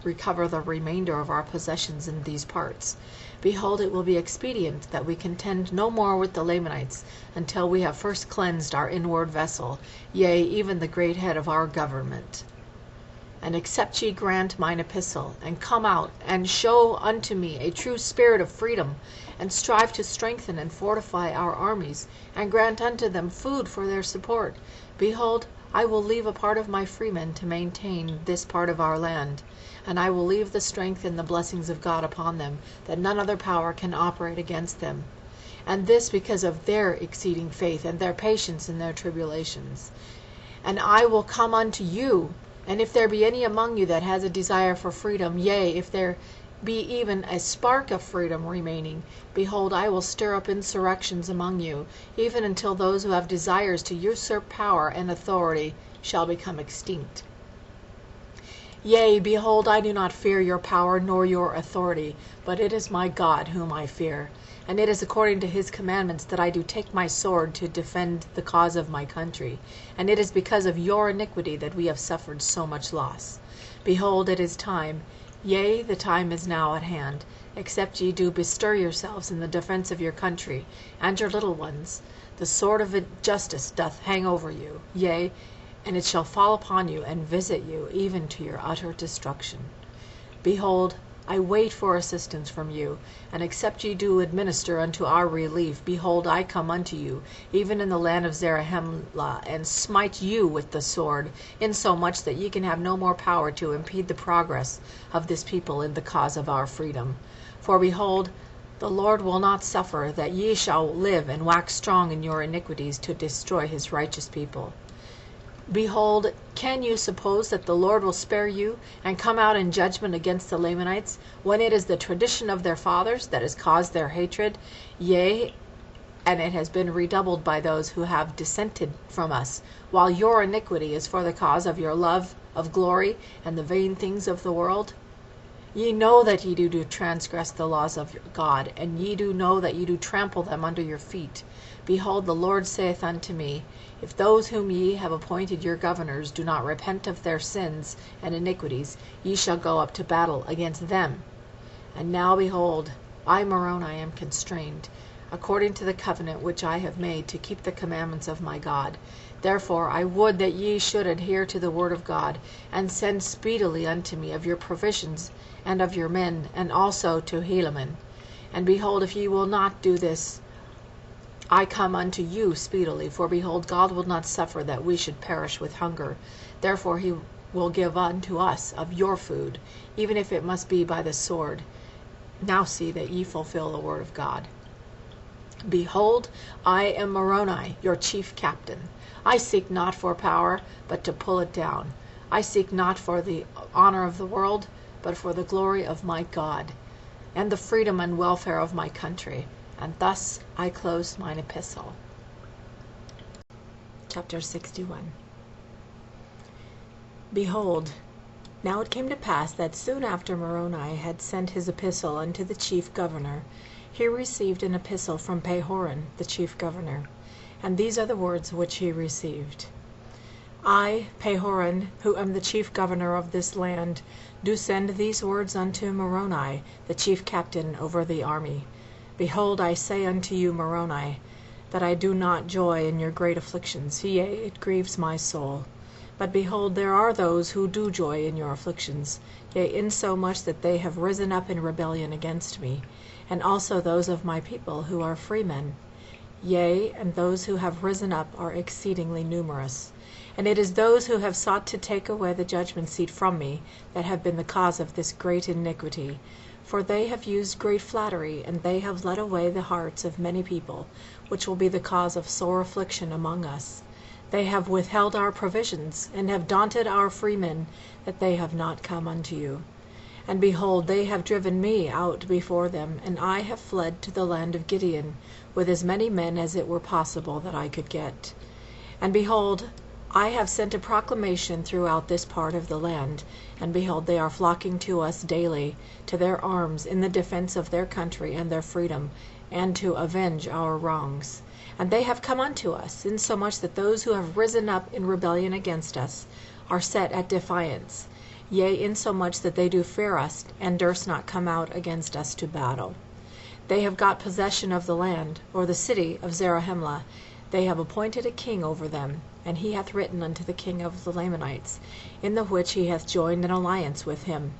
recover the remainder of our possessions in these parts. Behold, it will be expedient that we contend no more with the Lamanites, until we have first cleansed our inward vessel, yea, even the great head of our government. And except ye grant mine epistle, and come out, and show unto me a true spirit of freedom, and strive to strengthen and fortify our armies, and grant unto them food for their support, behold, I will leave a part of my freemen to maintain this part of our land, and I will leave the strength and the blessings of God upon them, that none other power can operate against them. And this because of their exceeding faith, and their patience in their tribulations. And I will come unto you, and if there be any among you that has a desire for freedom, yea, if there be even a spark of freedom remaining, behold, I will stir up insurrections among you, even until those who have desires to usurp power and authority shall become extinct. Yea, behold, I do not fear your power nor your authority, but it is my God whom I fear. And it is according to his commandments that I do take my sword to defend the cause of my country. And it is because of your iniquity that we have suffered so much loss. Behold, it is time, yea, the time is now at hand, except ye do bestir yourselves in the defence of your country, and your little ones. The sword of justice doth hang over you, yea, and it shall fall upon you and visit you, even to your utter destruction. Behold, I wait for assistance from you, and except ye do administer unto our relief, behold, I come unto you, even in the land of Zarahemla, and smite you with the sword, insomuch that ye can have no more power to impede the progress of this people in the cause of our freedom. For behold, the Lord will not suffer that ye shall live and wax strong in your iniquities to destroy his righteous people. Behold, can you suppose that the Lord will spare you, and come out in judgment against the Lamanites, when it is the tradition of their fathers that has caused their hatred? Yea, and it has been redoubled by those who have dissented from us, while your iniquity is for the cause of your love of glory and the vain things of the world? Ye know that ye do transgress the laws of God, and ye do know that ye do trample them under your feet. Behold, the Lord saith unto me, if those whom ye have appointed your governors do not repent of their sins and iniquities, ye shall go up to battle against them. And now, behold, I, Moroni, am constrained, according to the covenant which I have made, to keep the commandments of my God. Therefore I would that ye should adhere to the word of God, and send speedily unto me of your provisions and of your men, and also to Helaman. And behold, if ye will not do this, I come unto you speedily, for behold, God will not suffer that we should perish with hunger. Therefore he will give unto us of your food, even if it must be by the sword. Now see that ye fulfill the word of God. Behold, I am Moroni, your chief captain. I seek not for power, but to pull it down. I seek not for the honor of the world, but for the glory of my God, and the freedom and welfare of my country. And thus I close mine epistle. Chapter 61. Behold, now it came to pass that soon after Moroni had sent his epistle unto the chief governor, he received an epistle from Pahoran, the chief governor. And these are the words which he received. I, Pahoran, who am the chief governor of this land, do send these words unto Moroni, the chief captain over the army. Behold, I say unto you, Moroni, that I do not joy in your great afflictions, yea, it grieves my soul. But behold, there are those who do joy in your afflictions, yea, insomuch that they have risen up in rebellion against me, and also those of my people who are freemen. Yea, and those who have risen up are exceedingly numerous. And it is those who have sought to take away the judgment seat from me that have been the cause of this great iniquity. For they have used great flattery, and they have led away the hearts of many people, which will be the cause of sore affliction among us. They have withheld our provisions, and have daunted our freemen, that they have not come unto you. And behold, they have driven me out before them, and I have fled to the land of Gideon, with as many men as it were possible that I could get. And behold, I have sent a proclamation throughout this part of the land, and behold, they are flocking to us daily, to their arms, in the defence of their country and their freedom, and to avenge our wrongs. And they have come unto us, insomuch that those who have risen up in rebellion against us are set at defiance, yea, insomuch that they do fear us, and durst not come out against us to battle. They have got possession of the land, or the city of Zarahemla. They have appointed a king over them, and he hath written unto the king of the Lamanites, in the which he hath joined an alliance with him.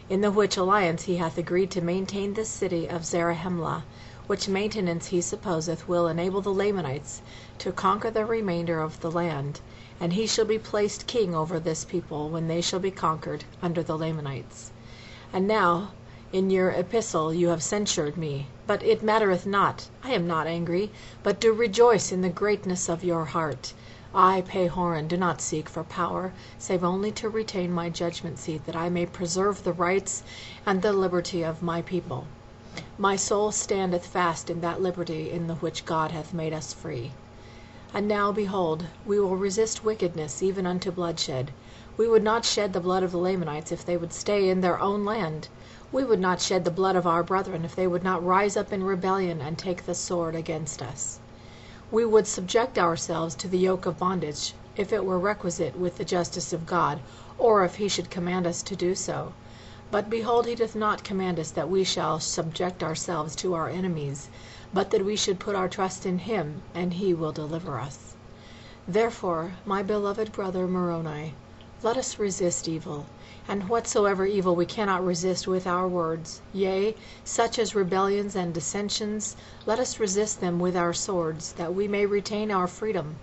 In the which alliance he hath agreed to maintain this city of Zarahemla, which maintenance he supposeth will enable the Lamanites to conquer the remainder of the land, and he shall be placed king over this people when they shall be conquered under the Lamanites. And now, in your epistle you have censured me, but it mattereth not. I am not angry, but do rejoice in the greatness of your heart. I, Pehoran, do not seek for power, save only to retain my judgment seat, that I may preserve the rights and the liberty of my people. My soul standeth fast in that liberty in the which God hath made us free. And now, behold, we will resist wickedness even unto bloodshed. We would not shed the blood of the Lamanites if they would stay in their own land. We would not shed the blood of our brethren if they would not rise up in rebellion and take the sword against us. We would subject ourselves to the yoke of bondage, if it were requisite with the justice of God, or if he should command us to do so. But behold, he doth not command us that we shall subject ourselves to our enemies, but that we should put our trust in him, and he will deliver us. Therefore, my beloved brother Moroni, let us resist evil, and whatsoever evil we cannot resist with our words, yea, such as rebellions and dissensions, let us resist them with our swords, that we may retain our freedom,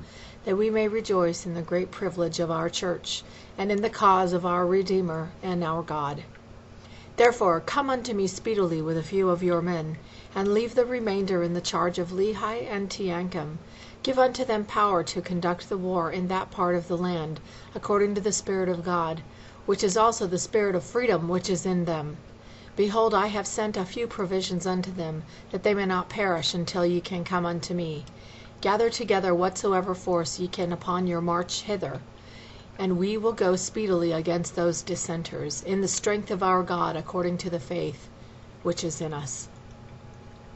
that we may rejoice in the great privilege of our church, and in the cause of our Redeemer and our God. Therefore come unto me speedily with a few of your men, and leave the remainder in the charge of Lehi and Teancum. Give unto them power to conduct the war in that part of the land, according to the Spirit of God, which is also the spirit of freedom which is in them. Behold, I have sent a few provisions unto them, that they may not perish until ye can come unto me. Gather together whatsoever force ye can upon your march hither, and we will go speedily against those dissenters, in the strength of our God, according to the faith which is in us.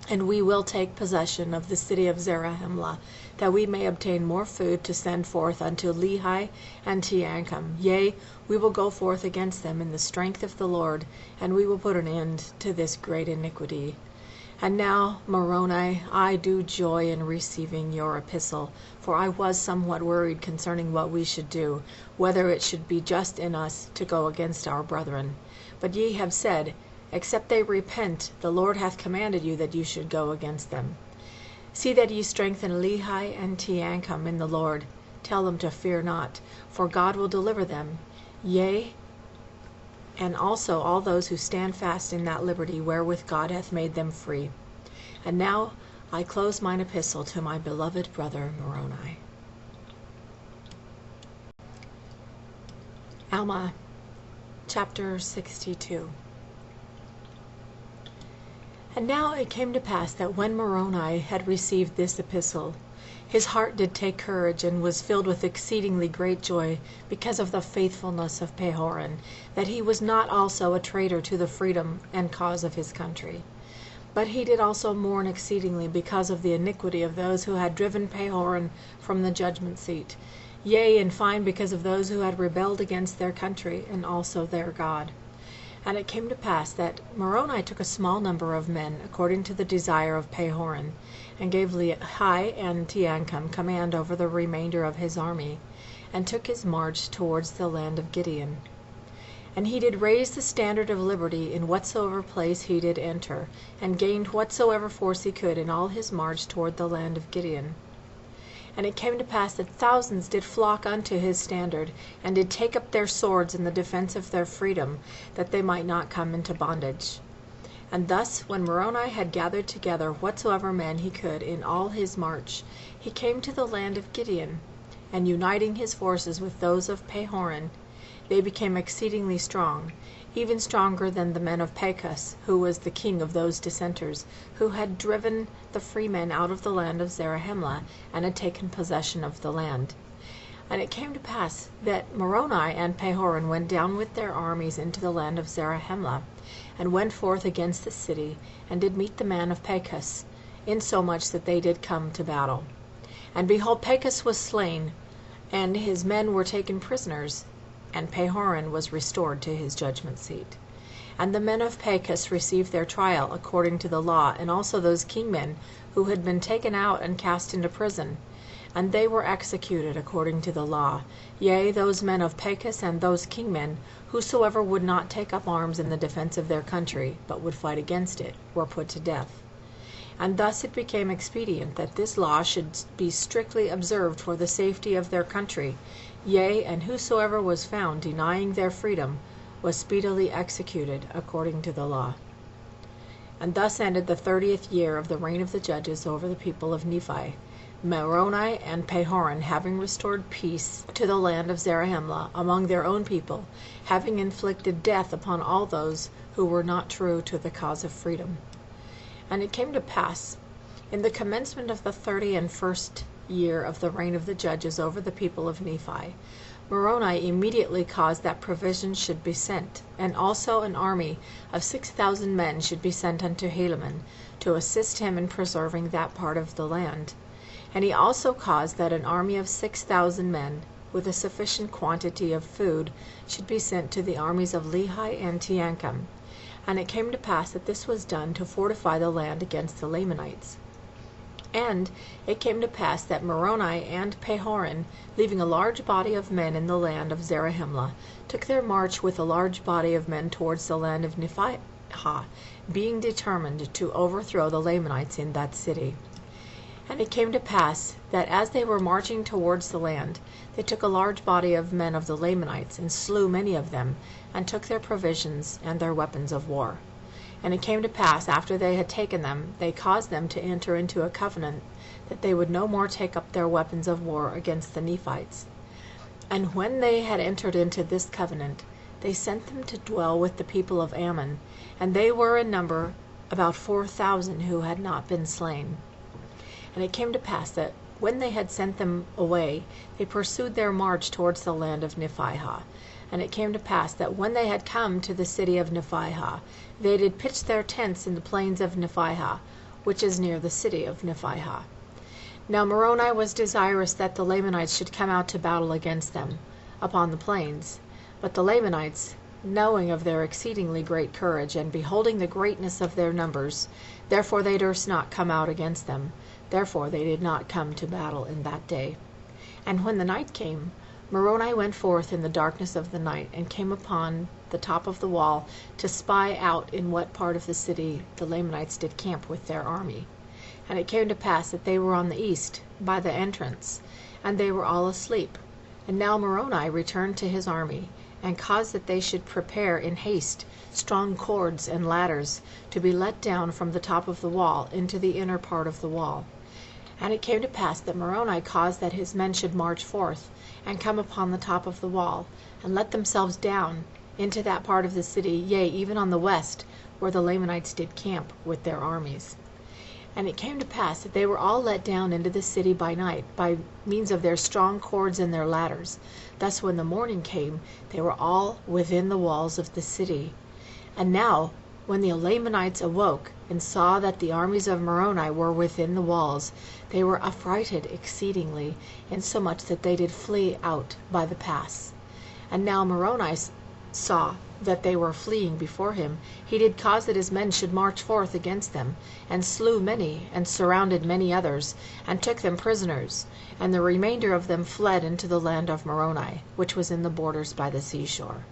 And we will take possession of the city of Zarahemla, that we may obtain more food to send forth unto Lehi and Teancum. Yea, we will go forth against them in the strength of the Lord, and we will put an end to this great iniquity. And now, Moroni, I do joy in receiving your epistle, for I was somewhat worried concerning what we should do, whether it should be just in us to go against our brethren. But ye have said, except they repent, the Lord hath commanded you that you should go against them. See that ye strengthen Lehi and Teancum in the Lord. Tell them to fear not, for God will deliver them, yea, and also all those who stand fast in that liberty wherewith God hath made them free. And now I close mine epistle to my beloved brother Moroni. Alma, chapter 62. And now it came to pass that when Moroni had received this epistle, his heart did take courage, and was filled with exceedingly great joy, because of the faithfulness of Pehoran, that he was not also a traitor to the freedom and cause of his country. But he did also mourn exceedingly because of the iniquity of those who had driven Pehoran from the judgment seat, yea, in fine, because of those who had rebelled against their country and also their God. And it came to pass that Moroni took a small number of men, according to the desire of Pehoran, and gave Lehi and Teancum command over the remainder of his army, and took his march towards the land of Gideon. And he did raise the standard of liberty in whatsoever place he did enter, and gained whatsoever force he could in all his march toward the land of Gideon. And it came to pass that thousands did flock unto his standard, and did take up their swords in the defense of their freedom, that they might not come into bondage. And thus, when Moroni had gathered together whatsoever men he could in all his march, he came to the land of Gideon, and uniting his forces with those of Pehoran, they became exceedingly strong, even stronger than the men of Pachus, who was the king of those dissenters, who had driven the freemen out of the land of Zarahemla, and had taken possession of the land. And it came to pass that Moroni and Pehoran went down with their armies into the land of Zarahemla, and went forth against the city, and did meet the men of Pachus, insomuch that they did come to battle. And behold, Pachus was slain, and his men were taken prisoners, and Pehoran was restored to his judgment seat. And the men of Pachus received their trial according to the law, and also those kingmen who had been taken out and cast into prison, and they were executed according to the law. Yea, those men of Pachus and those kingmen, whosoever would not take up arms in the defense of their country, but would fight against it, were put to death. And thus it became expedient that this law should be strictly observed for the safety of their country. Yea, and whosoever was found denying their freedom was speedily executed according to the law. And thus ended the 30th year of the reign of the judges over the people of Nephi. Moroni and Pahoran, having restored peace to the land of Zarahemla among their own people, having inflicted death upon all those who were not true to the cause of freedom. And it came to pass, in the commencement of the 31st year of the reign of the judges over the people of Nephi, Moroni immediately caused that provisions should be sent, and also an army of 6,000 men should be sent unto Helaman, to assist him in preserving that part of the land. And he also caused that an army of 6,000 men, with a sufficient quantity of food, should be sent to the armies of Lehi and Teancum. And it came to pass that this was done to fortify the land against the Lamanites. And it came to pass that Moroni and Pahoran, leaving a large body of men in the land of Zarahemla, took their march with a large body of men towards the land of Nephi, being determined to overthrow the Lamanites in that city. And it came to pass that as they were marching towards the land, they took a large body of men of the Lamanites, and slew many of them, and took their provisions and their weapons of war. And it came to pass, after they had taken them, they caused them to enter into a covenant, that they would no more take up their weapons of war against the Nephites. And when they had entered into this covenant, they sent them to dwell with the people of Ammon, and they were in number about 4,000 who had not been slain. And it came to pass that when they had sent them away, they pursued their march towards the land of Nephi. And it came to pass that when they had come to the city of Nephi, they did pitch their tents in the plains of Nephi, which is near the city of Nephi. Now Moroni was desirous that the Lamanites should come out to battle against them upon the plains. But the Lamanites, knowing of their exceedingly great courage, and beholding the greatness of their numbers, therefore they durst not come out against them. Therefore they did not come to battle in that day. And when the night came, Moroni went forth in the darkness of the night, and came upon the top of the wall, to spy out in what part of the city the Lamanites did camp with their army. And it came to pass that they were on the east, by the entrance, and they were all asleep. And now Moroni returned to his army, and caused that they should prepare in haste strong cords and ladders, to be let down from the top of the wall into the inner part of the wall. And it came to pass that Moroni caused that his men should march forth, and come upon the top of the wall, and let themselves down into that part of the city, yea, even on the west, where the Lamanites did camp with their armies. And it came to pass that they were all let down into the city by night, by means of their strong cords and their ladders. Thus when the morning came, they were all within the walls of the city. And now, when the Lamanites awoke, and saw that the armies of Moroni were within the walls, they were affrighted exceedingly, insomuch that they did flee out by the pass. And now Moroni saw that they were fleeing before him. He did cause that his men should march forth against them, and slew many, and surrounded many others, and took them prisoners. And the remainder of them fled into the land of Moroni, which was in the borders by the seashore.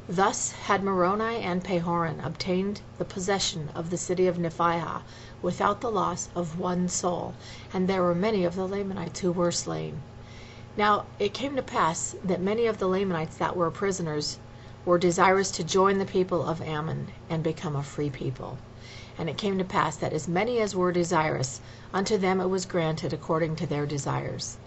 Thus had Moroni and Pahoran obtained the possession of the city of Nephi without the loss of one soul, and there were many of the Lamanites who were slain. Now it came to pass that many of the Lamanites that were prisoners were desirous to join the people of Ammon, and become a free people. And it came to pass that as many as were desirous, unto them it was granted according to their desires.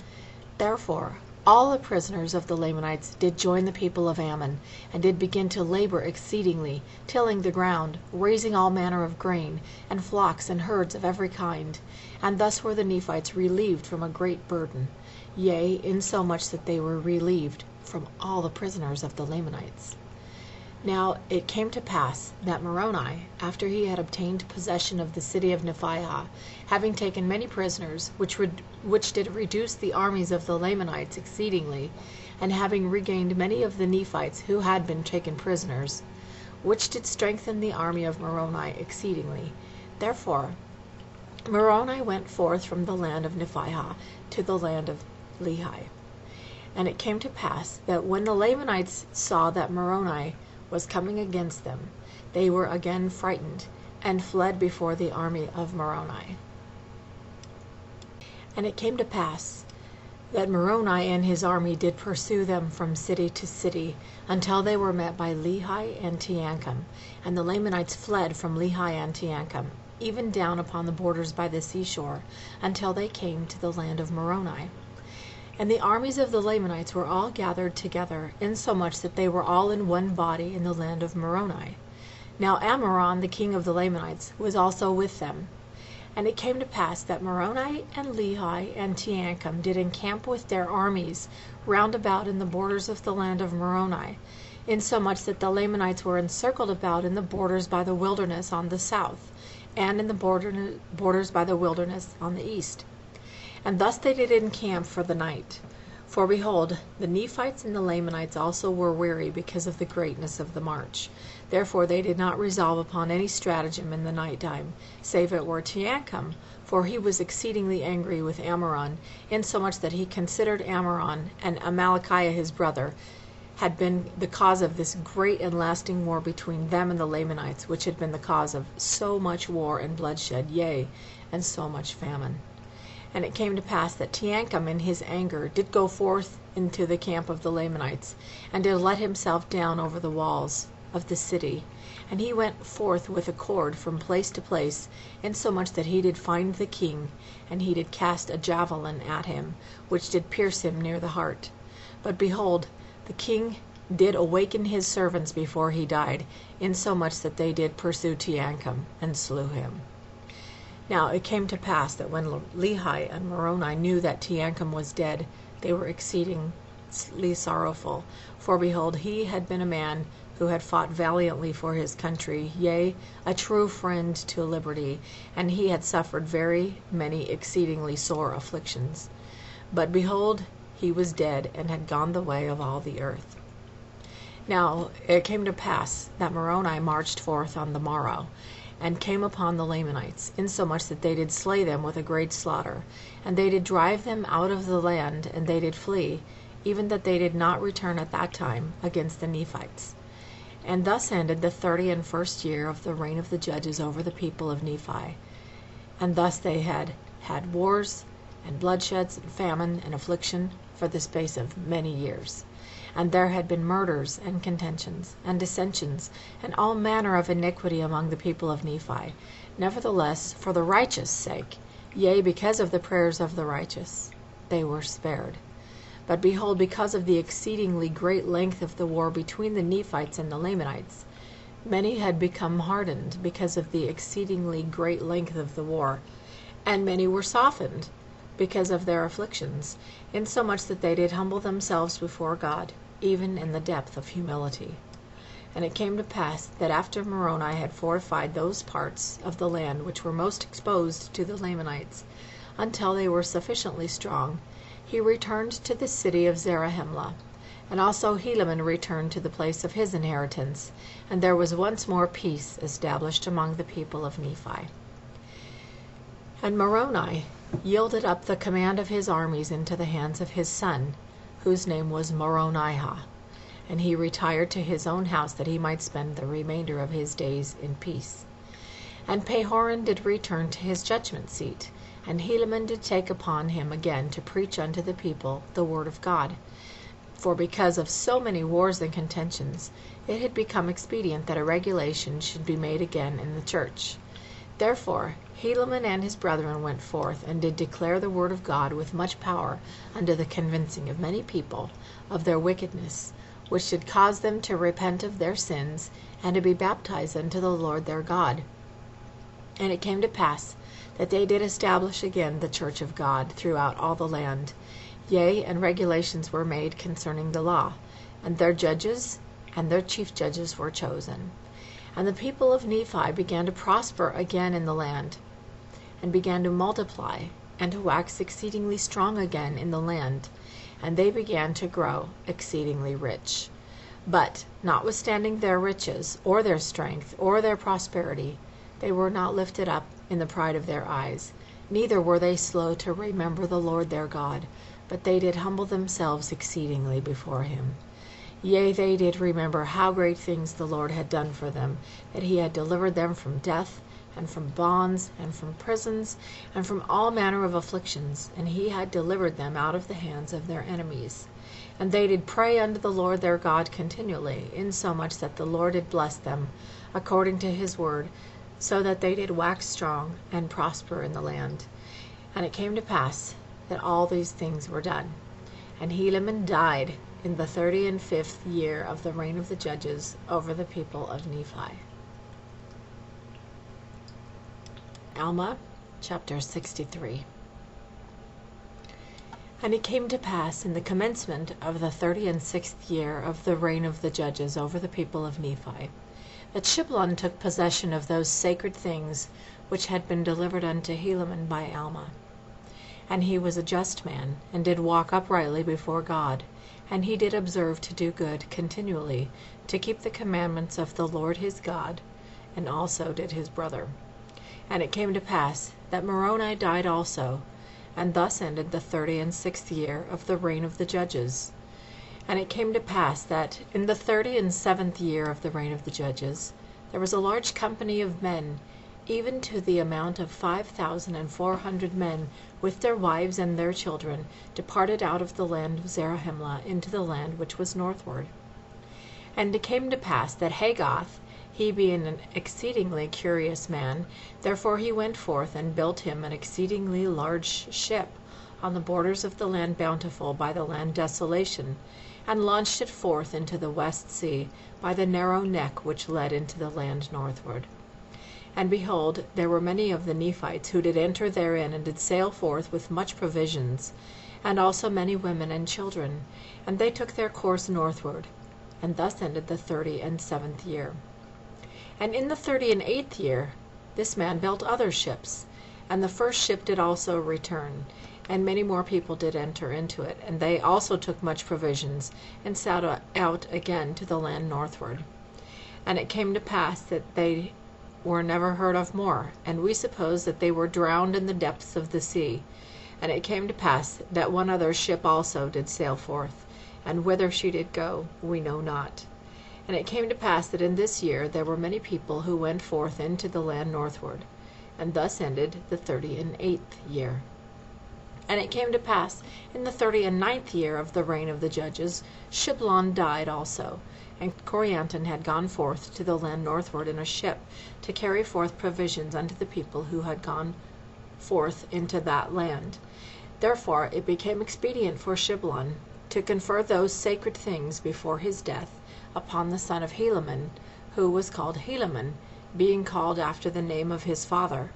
Therefore all the prisoners of the Lamanites did join the people of Ammon, and did begin to labor exceedingly, tilling the ground, raising all manner of grain, and flocks and herds of every kind. And thus were the Nephites relieved from a great burden, yea, insomuch that they were relieved from all the prisoners of the Lamanites. Now it came to pass that Moroni, after he had obtained possession of the city of Nephi, having taken many prisoners, which did reduce the armies of the Lamanites exceedingly, and having regained many of the Nephites who had been taken prisoners, which did strengthen the army of Moroni exceedingly. Therefore Moroni went forth from the land of Nephi to the land of Lehi. And it came to pass that when the Lamanites saw that Moroni was coming against them, they were again frightened, and fled before the army of Moroni. And it came to pass that Moroni and his army did pursue them from city to city, until they were met by Lehi and Teancum, and the Lamanites fled from Lehi and Teancum. even down upon the borders by the seashore, until they came to the land of Moroni. And the armies of the Lamanites were all gathered together, insomuch that they were all in one body in the land of Moroni. Now Ammoron, the king of the Lamanites, was also with them. And it came to pass that Moroni and Lehi and Teancum did encamp with their armies round about in the borders of the land of Moroni, insomuch that the Lamanites were encircled about in the borders by the wilderness on the south, and in the borders by the wilderness on the east. And thus they did encamp for the night. For behold, the Nephites and the Lamanites also were weary because of the greatness of the march. Therefore they did not resolve upon any stratagem in the night time, save it were Teancum, for he was exceedingly angry with Ammoron, insomuch that he considered Ammoron and Amalickiah his brother had been the cause of this great and lasting war between them and the Lamanites, which had been the cause of so much war and bloodshed, yea, and so much famine. And it came to pass that Teancum in his anger did go forth into the camp of the Lamanites, and did let himself down over the walls of the city. And he went forth with a cord from place to place, insomuch that he did find the king, and he did cast a javelin at him, which did pierce him near the heart. But behold, the king did awaken his servants before he died, insomuch that they did pursue Teancum, and slew him. Now it came to pass that when Lehi and Moroni knew that Teancum was dead, they were exceedingly sorrowful. For behold, he had been a man who had fought valiantly for his country, yea, a true friend to liberty, and he had suffered very many exceedingly sore afflictions. But behold, he was dead, and had gone the way of all the earth. Now it came to pass that Moroni marched forth on the morrow, and came upon the Lamanites, insomuch that they did slay them with a great slaughter, and they did drive them out of the land, and they did flee, even that they did not return at that time against the Nephites. And thus ended the 31st year of the reign of the judges over the people of Nephi. And thus they had had wars, and bloodsheds, and famine, and affliction, for the space of many years. And there had been murders, and contentions, and dissensions, and all manner of iniquity among the people of Nephi. Nevertheless, for the righteous' sake, yea, because of the prayers of the righteous, they were spared. But behold, because of the exceedingly great length of the war between the Nephites and the Lamanites, many had become hardened because of the exceedingly great length of the war, and many were softened because of their afflictions, insomuch that they did humble themselves before God, even in the depth of humility. And it came to pass that after Moroni had fortified those parts of the land which were most exposed to the Lamanites, until they were sufficiently strong, he returned to the city of Zarahemla. And also Helaman returned to the place of his inheritance, and there was once more peace established among the people of Nephi. And Moroni yielded up the command of his armies into the hands of his son, whose name was Moronihah, and he retired to his own house that he might spend the remainder of his days in peace. And Pehoran did return to his judgment seat, and Helaman did take upon him again to preach unto the people the word of God. For because of so many wars and contentions, it had become expedient that a regulation should be made again in the church. Therefore Helaman and his brethren went forth, and did declare the word of God with much power unto the convincing of many people of their wickedness, which did cause them to repent of their sins, and to be baptized unto the Lord their God. And it came to pass that they did establish again the church of God throughout all the land. Yea, and regulations were made concerning the law, and their judges and their chief judges were chosen. And the people of Nephi began to prosper again in the land, and began to multiply, and to wax exceedingly strong again in the land, and they began to grow exceedingly rich. But, notwithstanding their riches, or their strength, or their prosperity, they were not lifted up in the pride of their eyes, neither were they slow to remember the Lord their God, but they did humble themselves exceedingly before him. Yea, they did remember how great things the Lord had done for them, that he had delivered them from death, and from bonds, and from prisons, and from all manner of afflictions, and he had delivered them out of the hands of their enemies. And they did pray unto the Lord their God continually, insomuch that the Lord did bless them, according to his word, so that they did wax strong and prosper in the land. And it came to pass that all these things were done. And Helaman died in the 35th year of the reign of the judges over the people of Nephi. Alma, chapter 63. And it came to pass in the commencement of the 36th year of the reign of the judges over the people of Nephi, that Shiblon took possession of those sacred things which had been delivered unto Helaman by Alma. And he was a just man, and did walk uprightly before God, and he did observe to do good continually, to keep the commandments of the Lord his God, and also did his brother. And it came to pass that Moroni died also, and thus ended the 36th year of the reign of the judges. And it came to pass that in the 37th year of the reign of the judges there was a large company of men, even to the amount of 5,400 men, with their wives and their children, departed out of the land of Zarahemla into the land which was northward. And it came to pass that Hagoth, he being an exceedingly curious man, therefore he went forth and built him an exceedingly large ship on the borders of the land Bountiful by the land Desolation, and launched it forth into the west sea by the narrow neck which led into the land northward. And behold, there were many of the Nephites who did enter therein, and did sail forth with much provisions, and also many women and children, and they took their course northward. And thus ended the 37th year. And in the 38th year this man built other ships, and the first ship did also return, and many more people did enter into it, and they also took much provisions, and set out again to the land northward. And it came to pass that they were never heard of more, and we suppose that they were drowned in the depths of the sea. And it came to pass that one other ship also did sail forth, and whither she did go we know not. And it came to pass that in this year there were many people who went forth into the land northward, and thus ended the 38th year. And it came to pass in the 39th year of the reign of the judges, Shiblon died also, and Corianton had gone forth to the land northward in a ship, to carry forth provisions unto the people who had gone forth into that land. Therefore it became expedient for Shiblon to confer those sacred things before his death upon the son of Helaman, who was called Helaman, being called after the name of his father.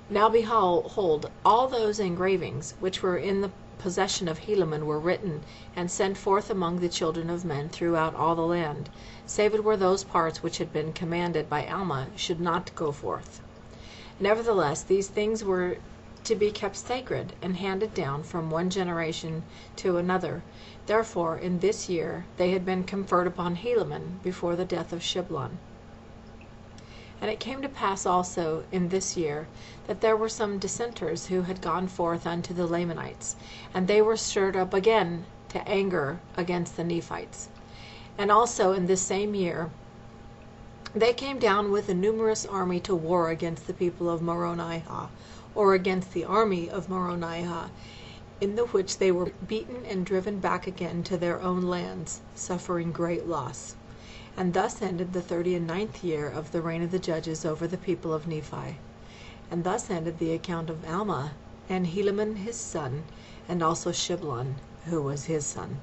Now behold, all those engravings which were in the possession of Helaman were written, and sent forth among the children of men throughout all the land, save it were those parts which had been commanded by Alma should not go forth. Nevertheless, these things were to be kept sacred, and handed down from one generation to another. Therefore in this year they had been conferred upon Helaman before the death of Shiblon. And it came to pass also in this year that there were some dissenters who had gone forth unto the Lamanites, and they were stirred up again to anger against the Nephites. And also in this same year they came down with a numerous army to war against the people of Moronihah, or against the army of Moronihah, in the which they were beaten and driven back again to their own lands, suffering great loss. And thus ended the 39th year of the reign of the judges over the people of Nephi. And thus ended the account of Alma, and Helaman his son, and also Shiblon, who was his son.